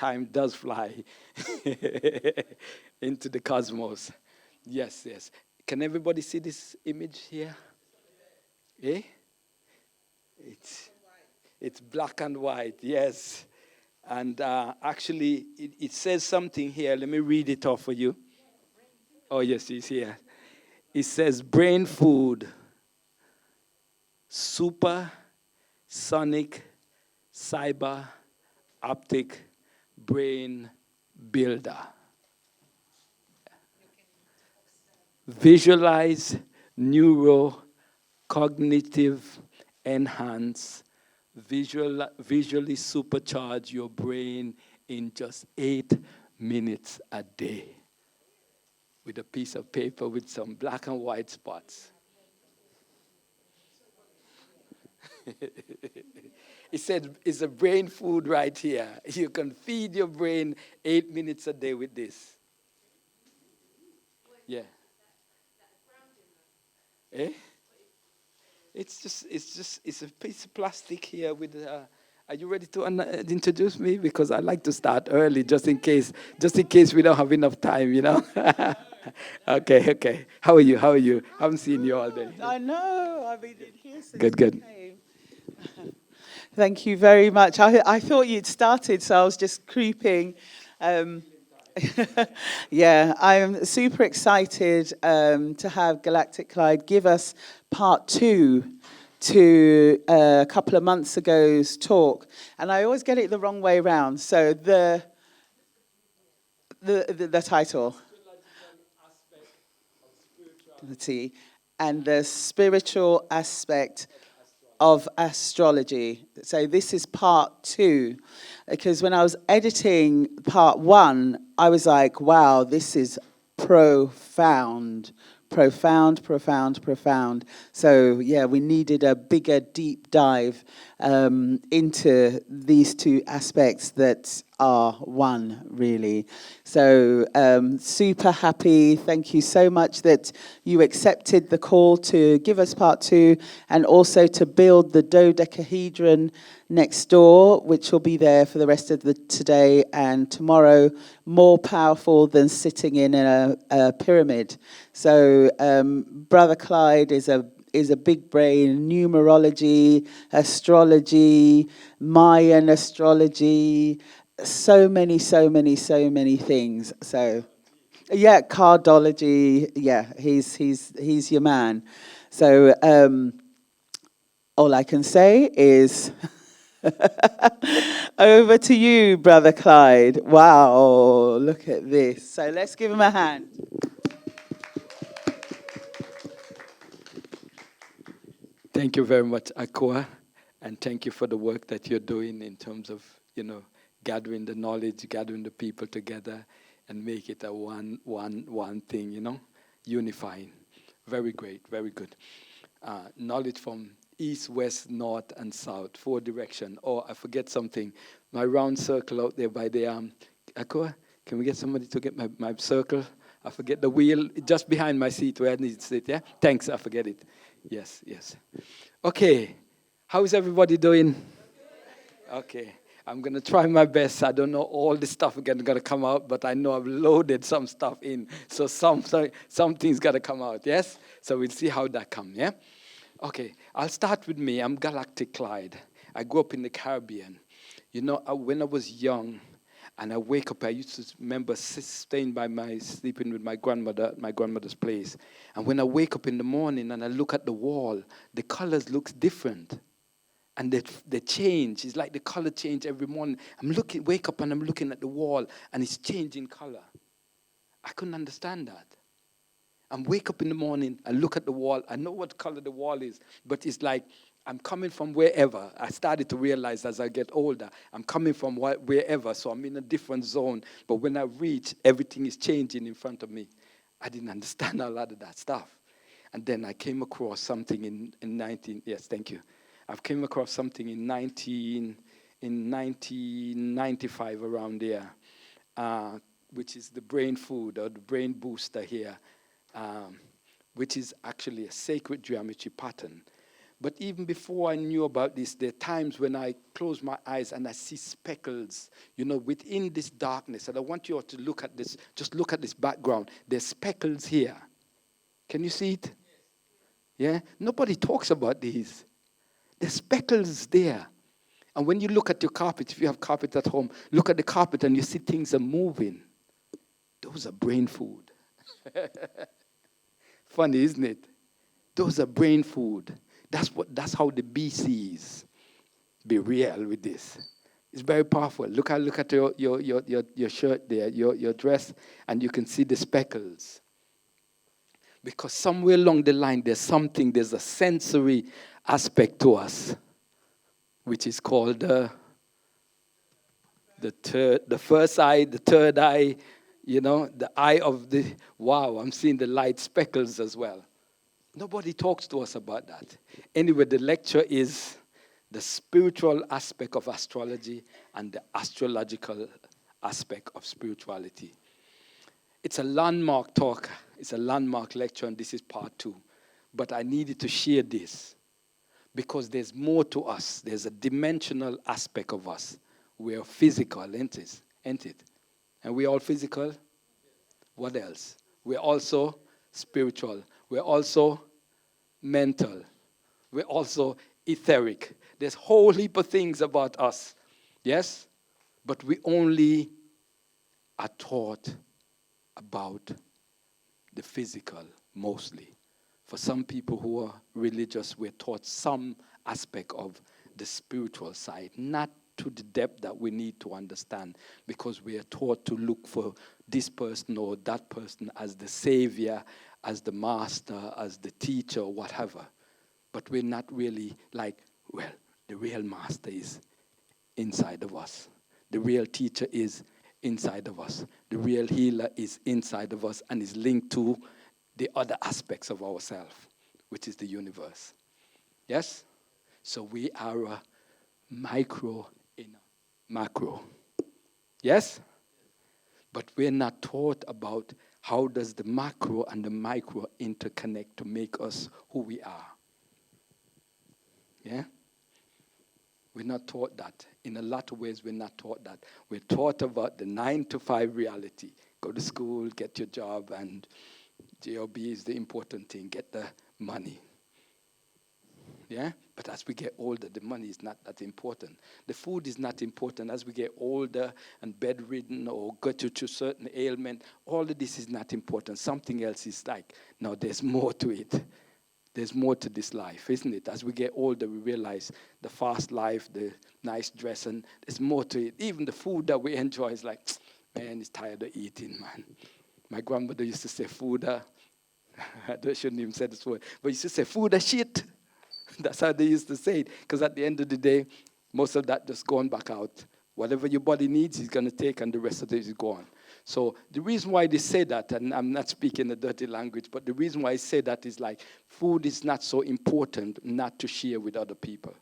time does fly into the cosmos. Yes, yes. Can everybody see this image here? Eh? It's it's black and white. Yes. And actually, it says something here. Let me read it off for you. Oh, yes, it's here. It says brain food, super, sonic, cyber, optic, brain builder. Visualize, neuro, cognitive, enhance, visually supercharge your brain in just 8 minutes a day with a piece of paper with some black and white spots. It said it's a brain food right here. You can feed your brain 8 minutes a day with this. Yeah. Eh? It's a piece of plastic here with. Are you ready to introduce me? Because I like to start early, just in case we don't have enough time, you know. Okay, okay. How are you? How are you? Haven't seen you all day. I know. I've been in here since Good, good. you came. Thank you very much. I thought you'd started, so I was just creeping. Yeah, I'm super excited to have Galactic Clyde give us part 2 to a couple of months ago's talk. And I always get it the wrong way around. So the title. Let's see. And the spiritual aspect of astrology. So this is part 2, because when I was editing part 1, I was like, wow, this is profound. Profound. So yeah, we needed a bigger deep dive into these 2 aspects that are one, really. So super happy. Thank you so much that you accepted the call to give us part 2 and also to build the dodecahedron next door, which will be there for the rest of the today and tomorrow, more powerful than sitting in a pyramid. So Brother Clyde is a big brain, numerology, astrology, Mayan astrology, so many things. So yeah, cardology, yeah, he's your man. So all I can say is over to you, Brother Clyde. Wow, look at this. So let's give him a hand. Thank you very much, Aqua, and thank you for the work that you're doing in terms of, gathering the knowledge, gathering the people together, and make it a one thing, unifying. Very great, very good. Knowledge from east, west, north, and south, 4 direction. Oh, I forget something. My round circle out there by the Aqua. Can we get somebody to get my circle? I forget the wheel just behind my seat where I need to sit. Yeah. Thanks. I forget it. Yes. Okay. How is everybody doing? Okay. I'm going to try my best. I don't know all the stuff going to come out, but I know I've loaded some stuff in. So something's got to come out, yes? So we'll see how that comes, yeah? Okay, I'll start with me. I'm Galactic Clyde. I grew up in the Caribbean. When I was young, and I wake up, I used to remember sleeping with my grandmother at my grandmother's place. And when I wake up in the morning and I look at the wall, the colors look different. And they change. It's like the color change every morning. Wake up and I'm looking at the wall and it's changing color. I couldn't understand that. And wake up in the morning and look at the wall. I know what color the wall is, but it's like I'm coming from wherever. I started to realize as I get older, I'm coming from wherever, so I'm in a different zone. But when I reach, everything is changing in front of me. I didn't understand a lot of that stuff. And then I came across something in 19, yes, thank you. I've came across something in 1995 around there, which is the brain food or the brain booster here, which is actually a sacred geometry pattern. But even before I knew about this, there are times when I close my eyes and I see speckles, within this darkness. And I want you all to look at this, just look at this background. There's speckles here. Can you see it? Yeah? Nobody talks about these. There's speckles there. And when you look at your carpet, if you have carpet at home, look at the carpet and you see things are moving. Those are brain food. Funny, isn't it? Those are brain food. That's how the bee sees. Be real with this. It's very powerful. Look at your shirt there, your dress, and you can see the speckles. Because somewhere along the line, there's a sensory aspect to us, which is called the first eye, the third eye, the eye of the, wow, I'm seeing the light speckles as well. Nobody talks to us about that. Anyway, the lecture is the spiritual aspect of astrology and the astrological aspect of spirituality. It's a landmark talk. It's a landmark lecture, and this is part 2. But I needed to share this because there's more to us. There's a dimensional aspect of us. We're physical, ain't it? And we're all physical? What else? We're also spiritual. We're also mental. We're also etheric. There's a whole heap of things about us. Yes? But we only are taught about the physical mostly. For some people who are religious, we're taught some aspect of the spiritual side, not to the depth that we need to understand, because we are taught to look for this person or that person as the savior, as the master, as the teacher, or whatever. But we're not really like, well, the real master is inside of us. The real teacher is inside of us. The real healer is inside of us and is linked to the other aspects of ourselves, which is the universe. Yes? So we are a micro in a macro. Yes? But we're not taught about how does the macro and the micro interconnect to make us who we are. Yeah? We're not taught that. In a lot of ways, we're not taught that. We're taught about the 9-to-5 reality. Go to school, get your job, and job is the important thing. Get the money. Yeah? But as we get older, the money is not that important. The food is not important. As we get older and bedridden or go to certain ailment, all of this is not important. Something else is like, no, there's more to it. There's more to this life, isn't it? As we get older, we realize the fast life, the nice dress, and there's more to it. Even the food that we enjoy is like, man, it's tired of eating, man. My grandmother used to say, food, I shouldn't even say this word, but used to say, food are shit. That's how they used to say it, because at the end of the day, most of that just going back out. Whatever your body needs, it's going to take, and the rest of it is gone. So the reason why they say that, and I'm not speaking a dirty language, but the reason why I say that is like food is not so important not to share with other people.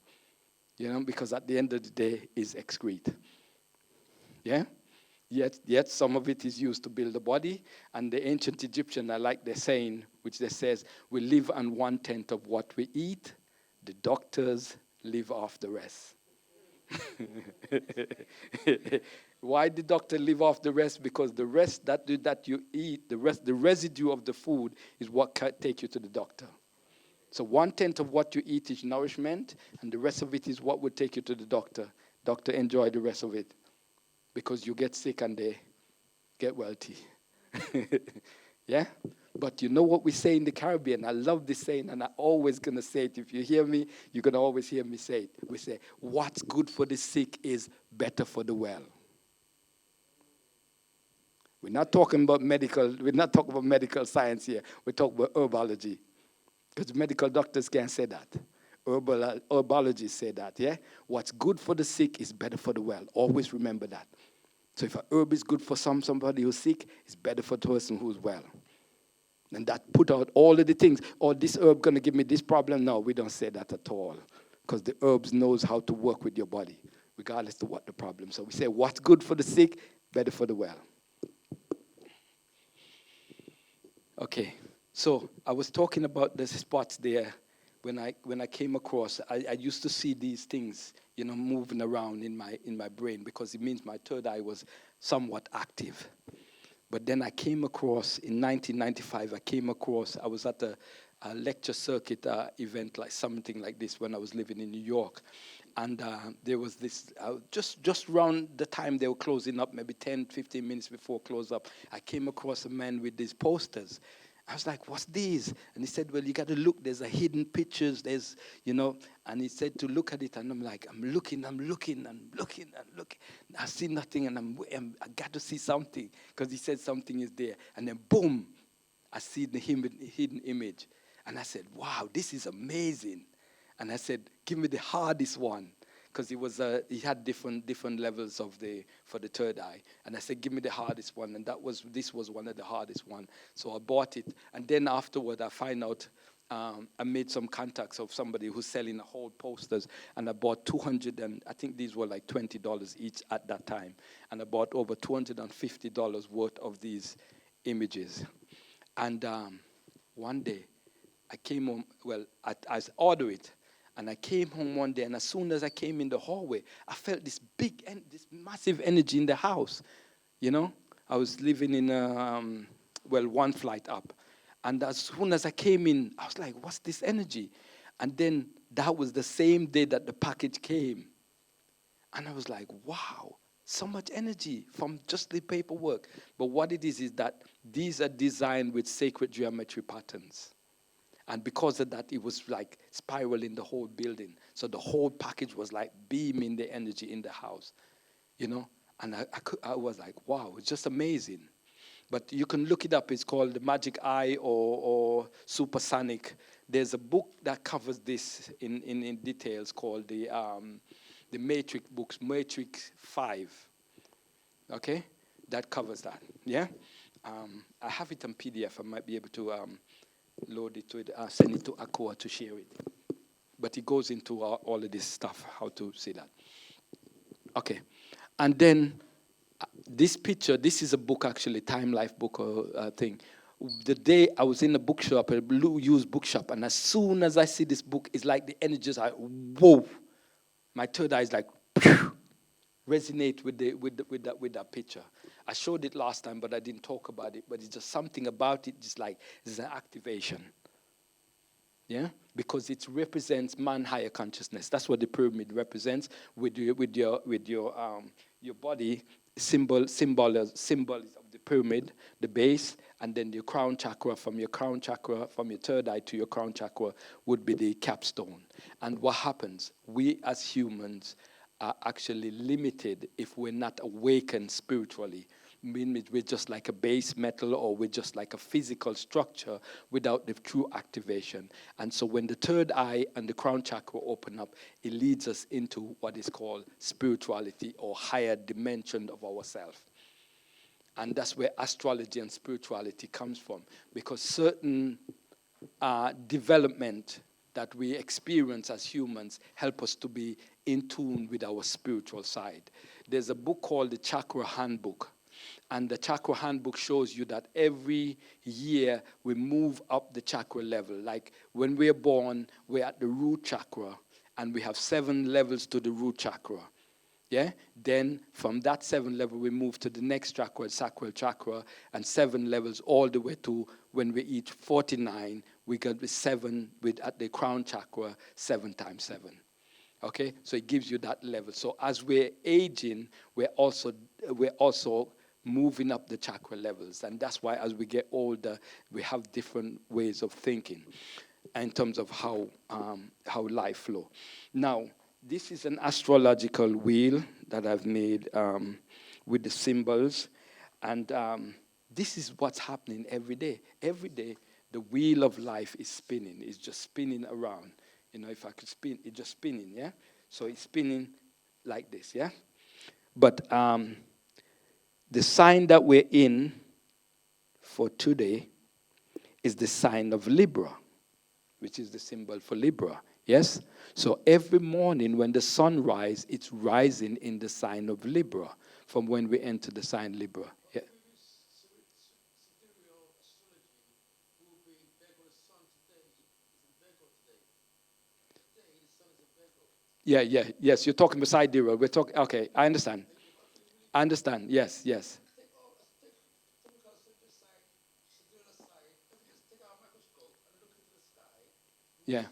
Because at the end of the day, it's excrete. Yeah? Yet some of it is used to build the body. And the ancient Egyptian, I like their saying, which they says, we live on 1/10 of what we eat. The doctors live off the rest. Why the doctor live off the rest? Because the rest that you eat, the residue of the food is what can take you to the doctor. So 1/10 of what you eat is nourishment, and the rest of it is what would take you to the doctor. Doctor, enjoy the rest of it, because you get sick and they get wealthy. Yeah? But you know what we say in the Caribbean? I love this saying, and I'm always going to say it. If you hear me, you're going to always hear me say it. We say, what's good for the sick is better for the well. We're not talking about medical science here. We're talking about herbology. Because medical doctors can't say that. Herbologists say that, yeah? What's good for the sick is better for the well. Always remember that. So if a herb is good for somebody who's sick, it's better for the person who's well. And that put out all of the things. Oh, this herb going to give me this problem? No, we don't say that at all. Because the herbs knows how to work with your body, regardless of what the problem. So we say what's good for the sick, better for the well. Okay, so I was talking about the spots there when I came across, I used to see these things, moving around in my brain, because it means my third eye was somewhat active. But then I came across, in 1995, I was at a lecture circuit event, like something like this, when I was living in New York. And there was this, just around the time they were closing up, maybe 10, 15 minutes before close up, I came across a man with these posters. I was like, what's these? And he said, well, you got to look. There's a hidden pictures. And he said to look at it. And I'm like, I'm looking. I see nothing, and I got to see something, because he said something is there. And then boom, I see the hidden image. And I said, wow, this is amazing. And I said, give me the hardest one, because he had different levels for the third eye. And I said, give me the hardest one, and this was one of the hardest one. So I bought it, and then afterward I find out, I made some contacts of somebody who's selling whole posters, and I bought 200, and I think these were like $20 each at that time, and I bought over $250 worth of these images. And one day I came home. Well, I ordered it. And I came home one day, and as soon as I came in the hallway, I felt this this massive energy in the house. I was living in one flight up. And as soon as I came in, I was like, what's this energy? And then that was the same day that the package came. And I was like, wow, so much energy from just the paperwork. But what it is that these are designed with sacred geometry patterns. And because of that, it was like spiraling the whole building. So the whole package was like beaming the energy in the house, And I was like, wow, it's just amazing. But you can look it up. It's called The Magic Eye or Supersonic. There's a book that covers this in details called the Matrix books, Matrix 5. Okay? That covers that. Yeah? I have it on PDF. I might be able to load it to it, send it to Aqua to share it. But it goes into all of this stuff, how to see that. Okay. And then this picture, this is a book actually, Time Life book or thing. The day I was in a bookshop, a blue used bookshop, and as soon as I see this book, it's like the energies are, whoa. My third eye is like, phew, resonate with that picture. I showed it last time, but I didn't talk about it. But it's just something about it, just like it's an activation. Yeah, because it represents man higher consciousness. That's what the pyramid represents. With your body symbol is of the pyramid, the base, and then your crown chakra. From your third eye to your crown chakra would be the capstone. And what happens? We as humans are actually limited if we're not awakened spiritually. We're just like a base metal, or we're just like a physical structure without the true activation. And so when the third eye and the crown chakra open up, it leads us into what is called spirituality, or higher dimension of ourselves. And that's where astrology and spirituality comes from, because certain development that we experience as humans help us to be in tune with our spiritual side. There's a book called the Chakra Handbook. And the Chakra Handbook shows you that every year we move up the chakra level. Like when we're born, we're at the root chakra, and we have 7 levels to the root chakra. Yeah? Then from that 7 level, we move to the next chakra, sacral chakra, and 7 levels all the way to when we reach 49, we get the 7 at the crown chakra, 7 times 7. Okay? So it gives you that level. So as we're aging, we're also moving up the chakra levels. And that's why as we get older, we have different ways of thinking in terms of how life flow. Now, this is an astrological wheel that I've made with the symbols. And this is what's happening every day. Every day, the wheel of life is spinning. It's just spinning around. If I could spin, it's just spinning, yeah? So it's spinning like this, yeah? But the sign that we're in for today is the sign of Libra, which is the symbol for Libra. Yes? So every morning when the sun rises, it's rising in the sign of Libra from when we enter the sign Libra. Yeah. Yes, you're talking beside zero. We're talking, okay, I understand. I understand, yes, yes. Yeah.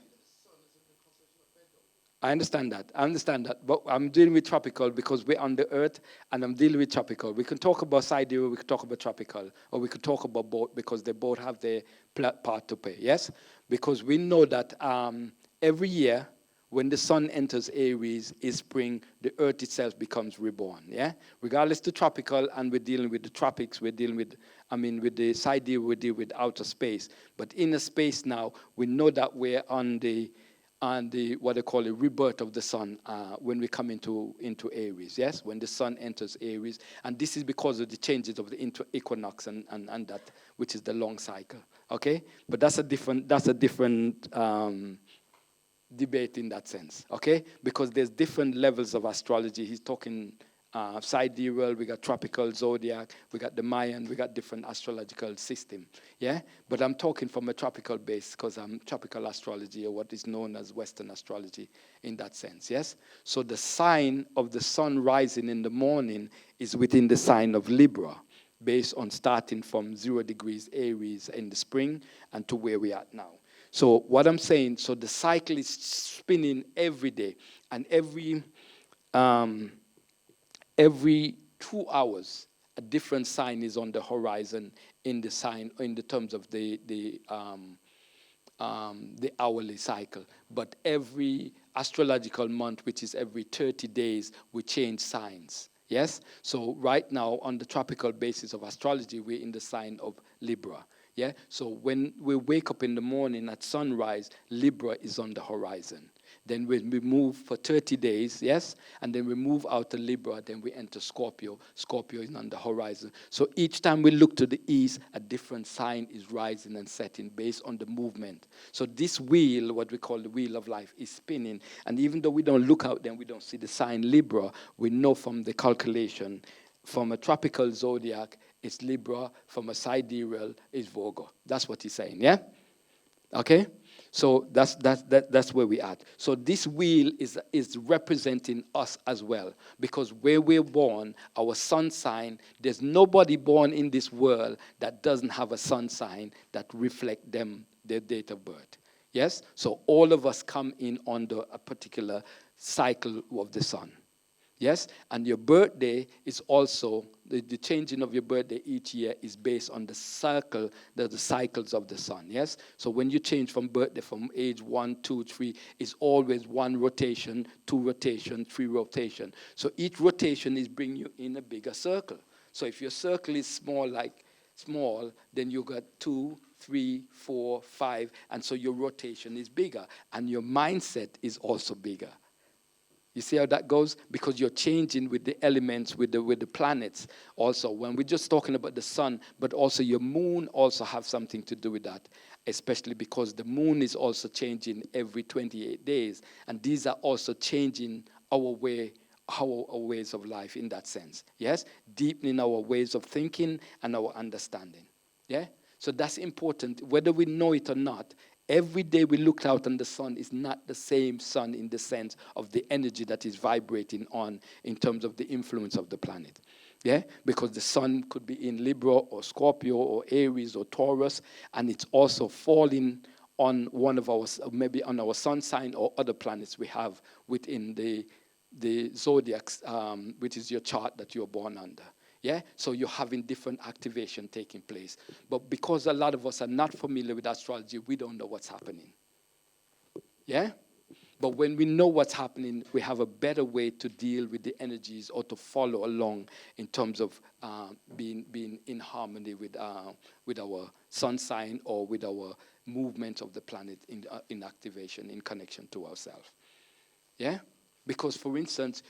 I understand that. I understand that. But I'm dealing with tropical because we're on the earth and I'm dealing with tropical. We can talk about sidereal, we can talk about tropical, or we could talk about both because they both have their part to play. Yes? Because we know that every year when the sun enters Aries is spring, the earth itself becomes reborn. Yeah? Regardless to tropical, and we're dealing with the tropics, we're dealing with, with the sidereal, we deal with outer space. But inner space now, we know that we're on the what they call a rebirth of the sun when we come into Aries, yes, when the sun enters Aries, and this is because of the changes of the equinox and that, which is the long cycle. Okay, but that's a different debate in that sense, okay? Because there's different levels of astrology. He's talking sidereal, we got tropical, zodiac, we got the Mayan, we got different astrological system, yeah? But I'm talking from a tropical base because I'm tropical astrology, or what is known as Western astrology in that sense, yes? So the sign of the sun rising in the morning is within the sign of Libra, based on starting from 0 degrees Aries in the spring and to where we are now. So what I'm saying, so the cycle is spinning every day, and um, every 2 hours, a different sign is on the horizon in the terms of the hourly cycle. But every astrological month, which is every 30 days, we change signs. Yes? So right now, on the tropical basis of astrology, we're in the sign of Libra. Yeah? So when we wake up in the morning at sunrise, Libra is on the horizon. Then when we move for 30 days, yes, and then we move out of Libra, then we enter Scorpio. Scorpio is on the horizon. So each time we look to the east, a different sign is rising and setting based on the movement. So this wheel, what we call the wheel of life, is spinning. And even though we don't look out, then we don't see the sign Libra, we know from the calculation, from a tropical zodiac, it's Libra, from a sidereal, it's Virgo. That's what he's saying, yeah? Okay? So that's where we at. So this wheel is representing us as well, because where we're born, our sun sign, there's nobody born in this world that doesn't have a sun sign that reflect them, their date of birth. Yes? So all of us come in under a particular cycle of the sun. Yes, and your birthday is also, the changing of your birthday each year is based on the cycles of the sun. Yes, so when you change from birthday from age 1, 2, 3, it's always 1 rotation, 2 rotation, 3 rotation. So each rotation is bringing you in a bigger circle. So if your circle is small, then you got 2, 3, 4, 5, and so your rotation is bigger, and your mindset is also bigger. You see how that goes? Because you're changing with the elements, with the planets also. When we're just talking about the sun, but also your moon also have something to do with that, especially because the moon is also changing every 28 days. And these are also changing our ways of life in that sense. Yes? Deepening our ways of thinking and our understanding. Yeah? So that's important. Whether we know it or not, every day we look out on the sun is not the same sun in the sense of the energy that is vibrating on in terms of the influence of the planet. Yeah? Because the sun could be in Libra or Scorpio or Aries or Taurus, and it's also falling on one of our, maybe on our sun sign or other planets we have within the zodiacs, which is your chart that you're born under. Yeah, so you're having different activation taking place. But because a lot of us are not familiar with astrology, we don't know what's happening. Yeah? But when we know what's happening, we have a better way to deal with the energies or to follow along in terms of being in harmony with our sun sign or with our movement of the planet in activation, in connection to ourselves. Yeah? Because, for instance,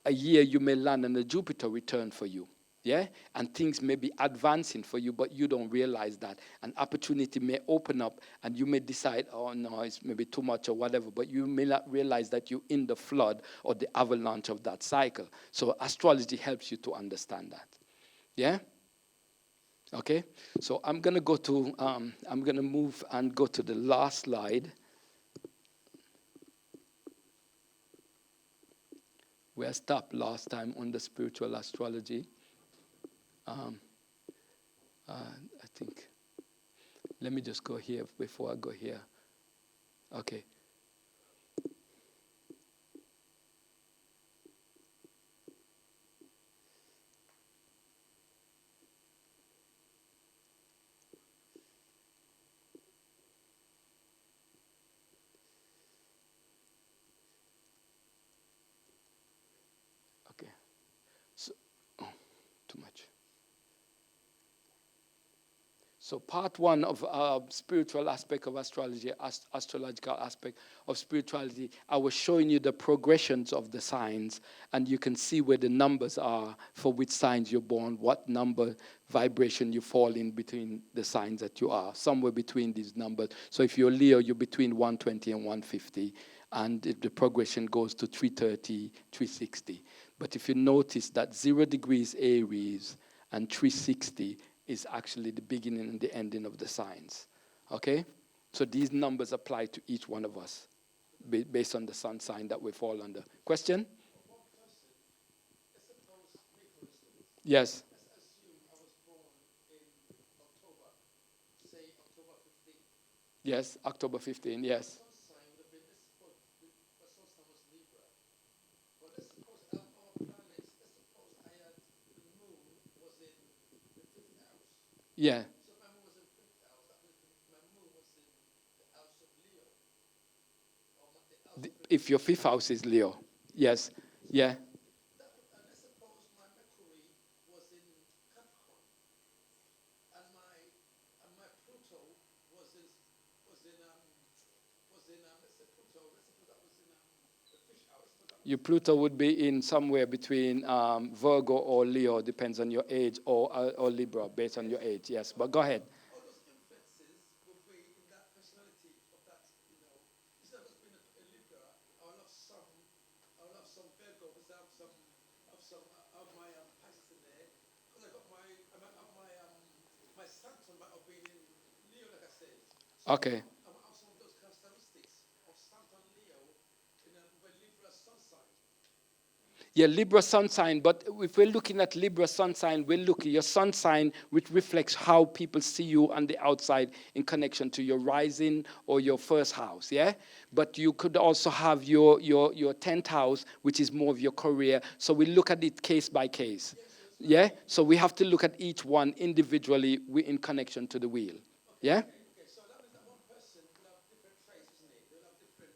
a year you may land and a Jupiter return for you. Yeah? And things may be advancing for you, but you don't realize that. An opportunity may open up and you may decide, oh no, it's maybe too much or whatever, but you may not realize that you're in the flood or the avalanche of that cycle. So astrology helps you to understand that. Yeah? Okay? So I'm going to move and go to the last slide. where I stopped last time on the spiritual astrology. I think, let me just go here before I go here. Okay. Okay. So, too much. So part one of spiritual aspect of astrology, astrological aspect of spirituality, I was showing you the progressions of the signs, and you can see where the numbers are for which signs you're born, what number vibration you fall in between the signs that you are, somewhere between these numbers. So if you're Leo, you're between 120 and 150, and if the progression goes to 330, 360. But if you notice that 0 degrees Aries and 360 is actually the beginning and the ending of the signs. Okay? So these numbers apply to each one of us based on the sun sign that we fall under. Question? Yes. Let's assume I was born in October, say October 15th. Yes, October 15, yes. Sun sign would have been, let's suppose my sun sign was Libra. But let's suppose out of our planets, let's suppose I had the moon was in the 5th house. Yeah. So if my moon was in 5th house, that means my moon was in the house of Leo. Or the house of If your 5th house is Leo. Yes. Yeah. and let's suppose my Mercury was in Capricorn, and my Pluto was in let's say Pluto. Let's suppose that was in the fish house. Your Pluto would be in somewhere between Virgo or Leo, depends on your age, or Libra, based on your age. Yes, but go ahead. All those influences will be in that personality of that, instead of us being a Libra, I'll have some Virgo, because I have some of my Pisces in there, because I got my Saturn might have been in Leo, like I said. So Okay. I might have some of those characteristics of Saturn Leo in a Libra sun sign. Yeah, Libra sun sign, but if we're looking at Libra sun sign, we're looking at your sun sign, which reflects how people see you on the outside in connection to your rising or your first house, yeah? But you could also have your 10th house, which is more of your career. So we look at it case by case, yeah? So we have to look at each one individually in connection to the wheel, yeah? Okay, so that means that one person will have different traits, isn't it? They'll have different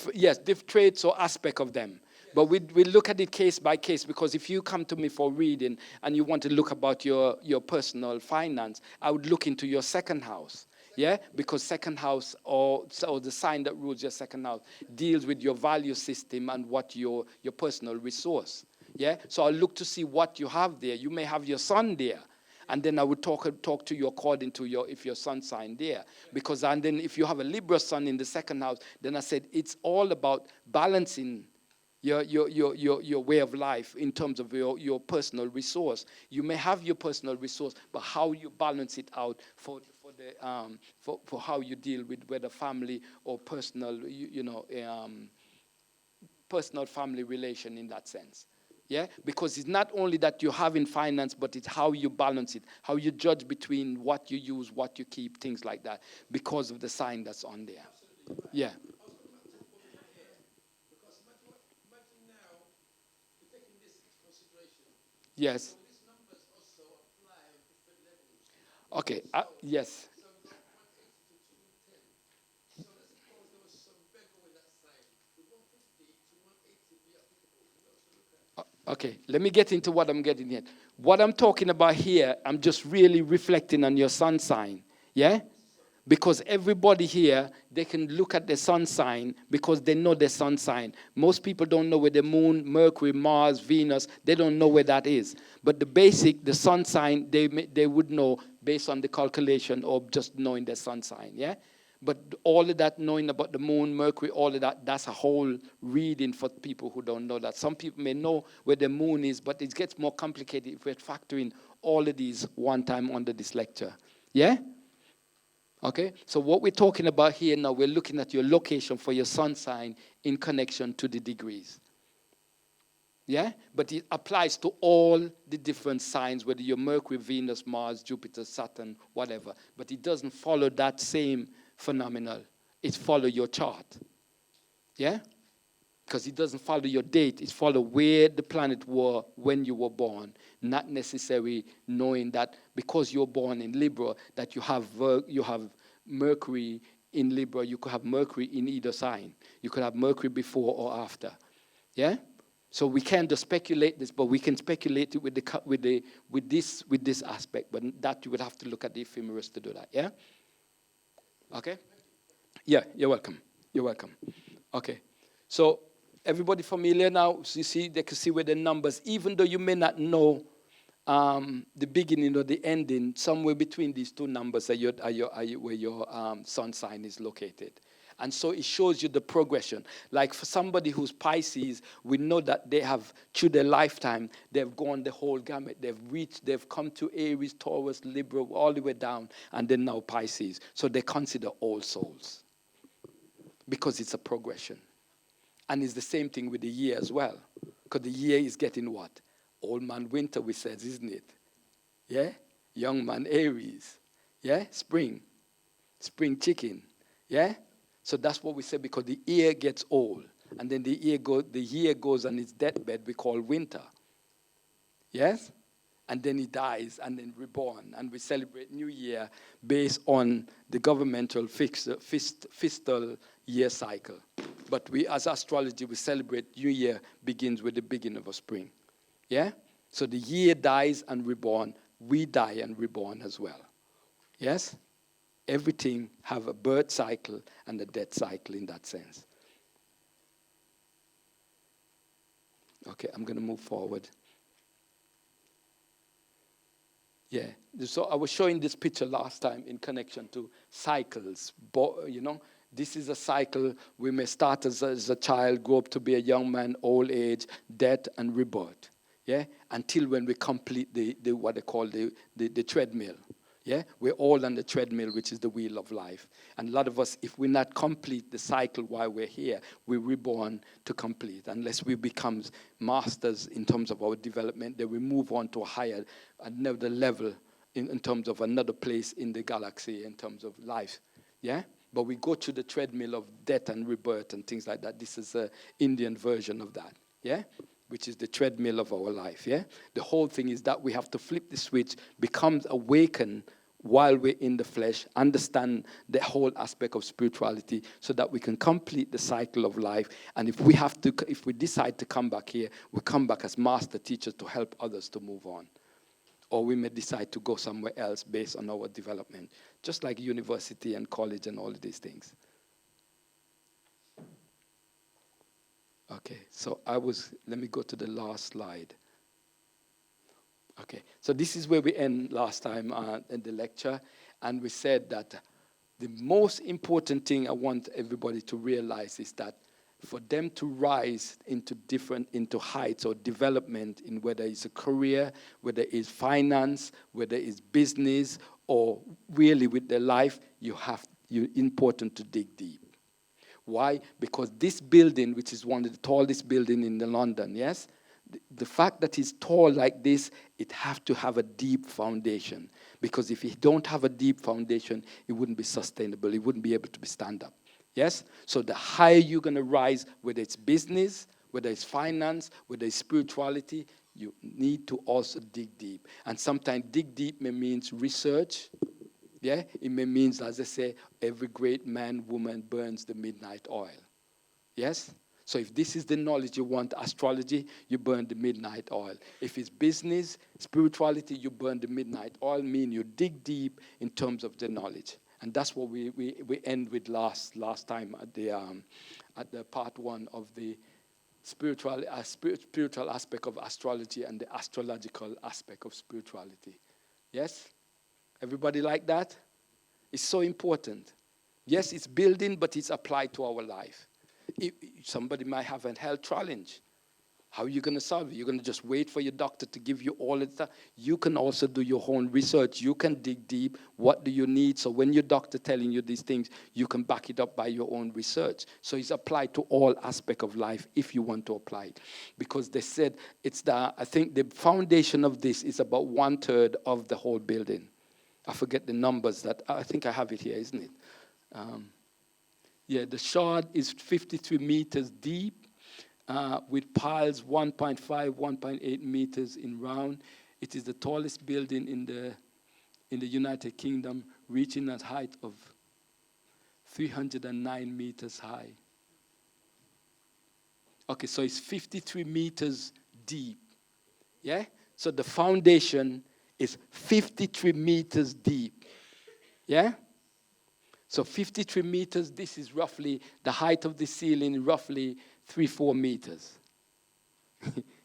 traits. Yes, different traits or aspect of them. But we look at it case by case, because if you come to me for reading and you want to look about your personal finance, I would look into your second house. Yeah, because second house or the sign that rules your second house deals with your value system and what your personal resource. Yeah, so I'll look to see what you have there. You may have your sun there. And then I would talk to you according to if your sun sign there. Because and then if you have a Libra sun in the second house, then I said it's all about balancing your way of life in terms of your personal resource. You may have your personal resource, but how you balance it out for how you deal with whether family or personal, personal family relation in that sense. Yeah, because it's not only that you have in finance, but it's how you balance it, how you judge between what you use, what you keep, things like that, because of the sign that's on there. Absolutely. Yeah. I was going to what we have here, because imagine now you're taking this into consideration. Yes. So these numbers also apply on different levels. Okay. Yes. So we've got 180 to 210. So let's suppose there was some Virgo in that sign. Would 150 to 180 be applicable for those to look at? Okay, let me get into what I'm getting at. What I'm talking about here, I'm just really reflecting on your sun sign. Yeah? Because everybody here, they can look at the sun sign because they know their sun sign. Most people don't know where the moon, Mercury, Mars, Venus, they don't know where that is. But the sun sign, they would know based on the calculation or just knowing their sun sign. Yeah? But all of that, knowing about the moon, Mercury, all of that, that's a whole reading for people who don't know that. Some people may know where the moon is, but it gets more complicated if we're factoring all of these one time under this lecture. Yeah? Okay? So what we're talking about here now, we're looking at your location for your sun sign in connection to the degrees. Yeah? But it applies to all the different signs, whether you're Mercury, Venus, Mars, Jupiter, Saturn, whatever. But it doesn't follow that same phenomenon. It follows your chart. Yeah? Because it doesn't follow your date. It follows where the planet were when you were born. Not necessarily knowing that because you're born in Libra, that you have Mercury in Libra. You could have Mercury in either sign. You could have Mercury before or after. Yeah? So we can't just speculate this, but we can speculate it with this aspect. But that you would have to look at the ephemeris to do that. Yeah. Okay. Yeah. You're welcome. You're welcome. Okay. So everybody familiar now? So you see, they can see where the numbers, even though you may not know the beginning or the ending, somewhere between these two numbers are where your sun sign is located. And so it shows you the progression. Like for somebody who's Pisces, we know that they have, through their lifetime, they've gone the whole gamut. They've come to Aries, Taurus, Libra, all the way down, and then now Pisces. So they consider all souls because it's a progression. And it's the same thing with the year as well. Because the year is getting what? Old man winter, we said, isn't it? Yeah? Young man Aries. Yeah? Spring chicken. Yeah? So that's what we say, because the year gets old. And then the year goes on its deathbed, we call winter. Yes? And then he dies and then reborn. And we celebrate New Year based on the governmental fiscal year cycle. But we, as astrology, we celebrate New Year begins with the beginning of a spring. Yeah? So the year dies and reborn. We die and reborn as well. Yes? Everything have a birth cycle and a death cycle in that sense. Okay, I'm going to move forward. Yeah, so I was showing this picture last time in connection to cycles. This is a cycle. We may start as a child, grow up to be a young man, old age, death, and rebirth. Yeah, until when we complete the what they call the treadmill. Yeah, we're all on the treadmill, which is the wheel of life. And a lot of us, if we not complete the cycle while we're here, we're reborn to complete. Unless we become masters in terms of our development, then we move on to another level in terms of another place in the galaxy in terms of life. Yeah? But we go through the treadmill of death and rebirth and things like that. This is an Indian version of that. Yeah? Which is the treadmill of our life. Yeah? The whole thing is that we have to flip the switch, become awakened while we're in the flesh, understand the whole aspect of spirituality so that we can complete the cycle of life. And if we decide to come back here, we come back as master teachers to help others to move on. Or we may decide to go somewhere else based on our development, just like university and college and all of these things. Okay, so let me go to the last slide. Okay, so this is where we end last time in the lecture, and we said that the most important thing I want everybody to realize is that for them to rise into heights or development in whether it's a career, whether it's finance, whether it's business, or really with their life, you're important to dig deep. Why? Because this building, which is one of the tallest buildings in London, yes? The fact that it's tall like this, it have to have a deep foundation. Because if it don't have a deep foundation, it wouldn't be sustainable. It wouldn't be able to stand up. Yes? So the higher you're going to rise, whether it's business, whether it's finance, whether it's spirituality, you need to also dig deep. And sometimes dig deep may mean research. Yeah? It may mean, as I say, every great man, woman burns the midnight oil. Yes? So if this is the knowledge you want, astrology, you burn the midnight oil. If it's business, spirituality, you burn the midnight oil, mean you dig deep in terms of the knowledge. And that's what we end with last time at the part one of the spiritual aspect of astrology and the astrological aspect of spirituality. Yes? Everybody like that? It's so important. Yes, it's building, but it's applied to our life. Somebody might have a health challenge. How are you going to solve it? You're going to just wait for your doctor to give you all of that? You can also do your own research. You can dig deep. What do you need? So when your doctor telling you these things, you can back it up by your own research. So it's applied to all aspects of life if you want to apply it. Because they said I think the foundation of this is about 1/3 of the whole building. I forget the numbers I think I have it here, isn't it? The shard is 53 meters deep. With piles 1.5, 1.8 meters in round. It is the tallest building in the United Kingdom, reaching a height of 309 meters high. Okay, so it's 53 meters deep. Yeah? So the foundation is 53 meters deep. Yeah? So 53 meters, this is roughly the height of the ceiling, roughly 3-4 meters.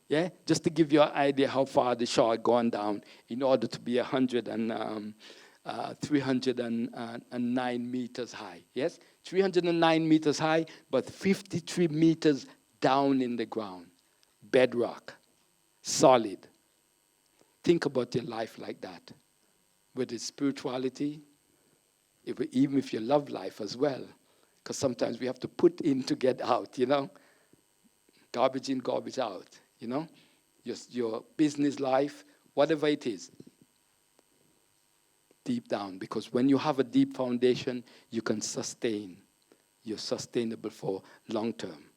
Yeah, just to give you an idea how far the shard gone down in order to be 309 meters high. Yes, 309 meters high, but 53 meters down in the ground, bedrock, solid. Think about your life like that, with its spirituality, even if you love life as well, because sometimes we have to put in to get out, Garbage in, garbage out, your business life, whatever it is, deep down. Because when you have a deep foundation, you can sustain. You're sustainable for long term,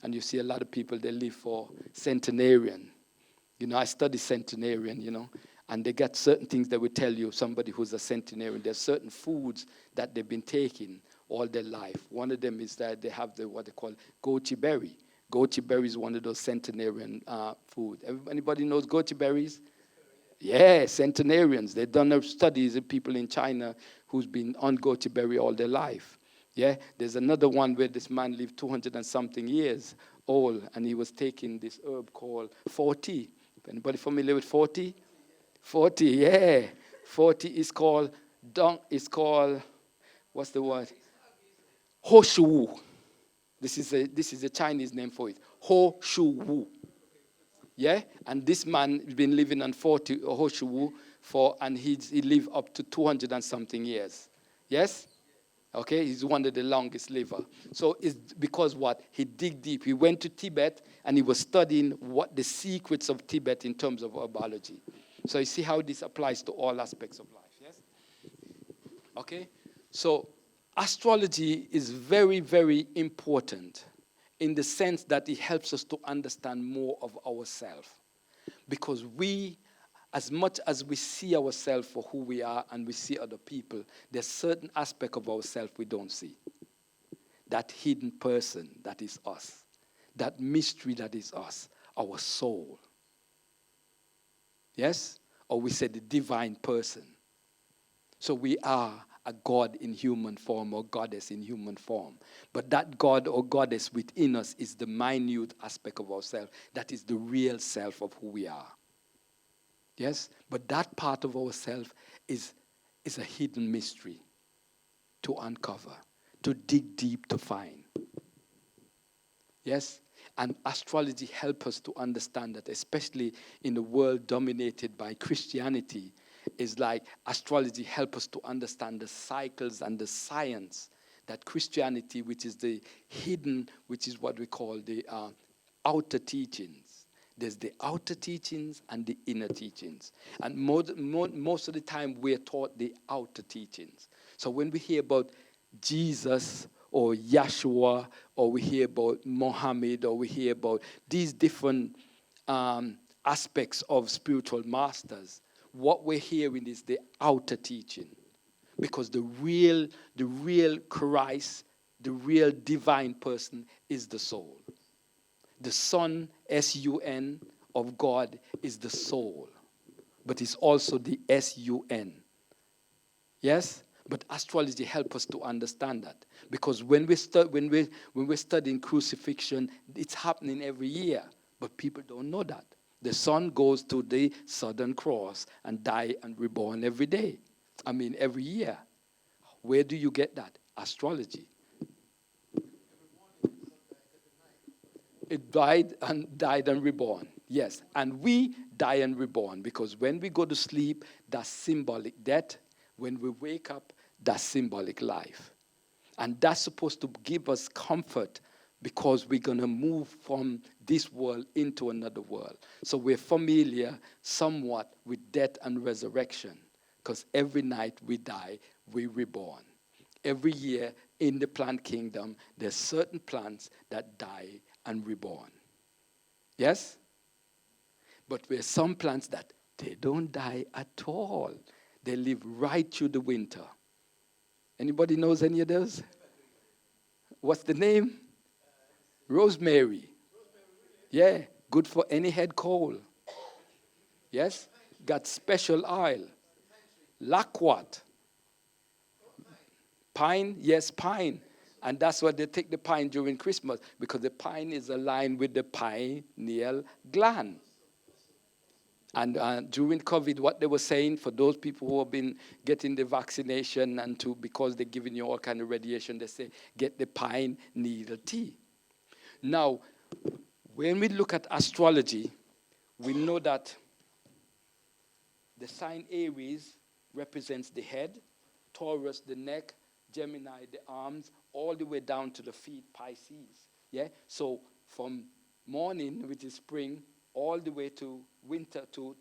And you see a lot of people, they live for centenarian. I study centenarian, and they got certain things that will tell you somebody who's a centenarian. There's certain foods that they've been taking all their life. One of them is that they have what they call goji berry. Goji berry is one of those centenarian food. Anybody knows goji berries? Yeah, centenarians. They've done studies of people in China who's been on goji berry all their life. Yeah, there's another one where this man lived 200 and something years old, and he was taking this herb called 40. Anybody familiar with 40? 40, yeah. 40 is called, what's the word? Ho Shu Wu. This is a Chinese name for it. Ho Shu Wu. Yeah? And this man has been living on 40 Ho Shu Wu and he lived up to 200 and something years. Yes? Okay, he's one of the longest liver. So it's because what? He dig deep. He went to Tibet and he was studying what the secrets of Tibet in terms of herbology. So you see how this applies to all aspects of life, yes? Okay? So astrology is very, very important in the sense that it helps us to understand more of ourselves. Because as much as we see ourselves for who we are and we see other people, there's certain aspect of ourselves we don't see. That hidden person that is us. That mystery that is us. Our soul. Yes? Or we say the divine person. So we are a God in human form or goddess in human form. But that God or goddess within us is the minute aspect of ourselves. That is the real self of who we are. Yes? But that part of ourselves is a hidden mystery to uncover, to dig deep to find. Yes? And astrology helps us to understand that, especially in a world dominated by Christianity, is like astrology helps us to understand the cycles and the science that Christianity, which is the hidden, which is what we call the outer teachings. There's the outer teachings and the inner teachings. And most of the time we're taught the outer teachings. So when we hear about Jesus or Yeshua, or we hear about Muhammad, or we hear about these different aspects of spiritual masters, what we're hearing is the outer teaching. Because the real Christ, the real divine person is the soul. The Son, S-U-N, of God is the soul. But it's also the S-U-N. Yes? But astrology helps us to understand that. Because when we're studying crucifixion, it's happening every year. But people don't know that. The Son goes to the Southern Cross and die and reborn every day. Every year. Where do you get that? Astrology. It died and reborn. Yes. And we die and reborn because when we go to sleep, that's symbolic death. When we wake up, that's symbolic life. And that's supposed to give us comfort because we're going to move from this world into another world. So we're familiar somewhat with death and resurrection because every night we die, we're reborn. Every year in the plant kingdom, there's certain plants that die and reborn. Yes? But there's some plants that they don't die at all. They live right through the winter. Anybody knows any of those? What's the name? Rosemary. Yeah, good for any head cold. Yes? Got special oil. Lacquat. Pine, yes, pine. And that's why they take the pine during Christmas, because the pine is aligned with the pineal gland. And during COVID, what they were saying for those people who have been getting the vaccination and because they're giving you all kind of radiation, they say, get the pine needle tea. Now, when we look at astrology, we know that the sign Aries represents the head, Taurus the neck, Gemini the arms, all the way down to the feet, Pisces. Yeah? So from morning, which is spring, all the way to winter, to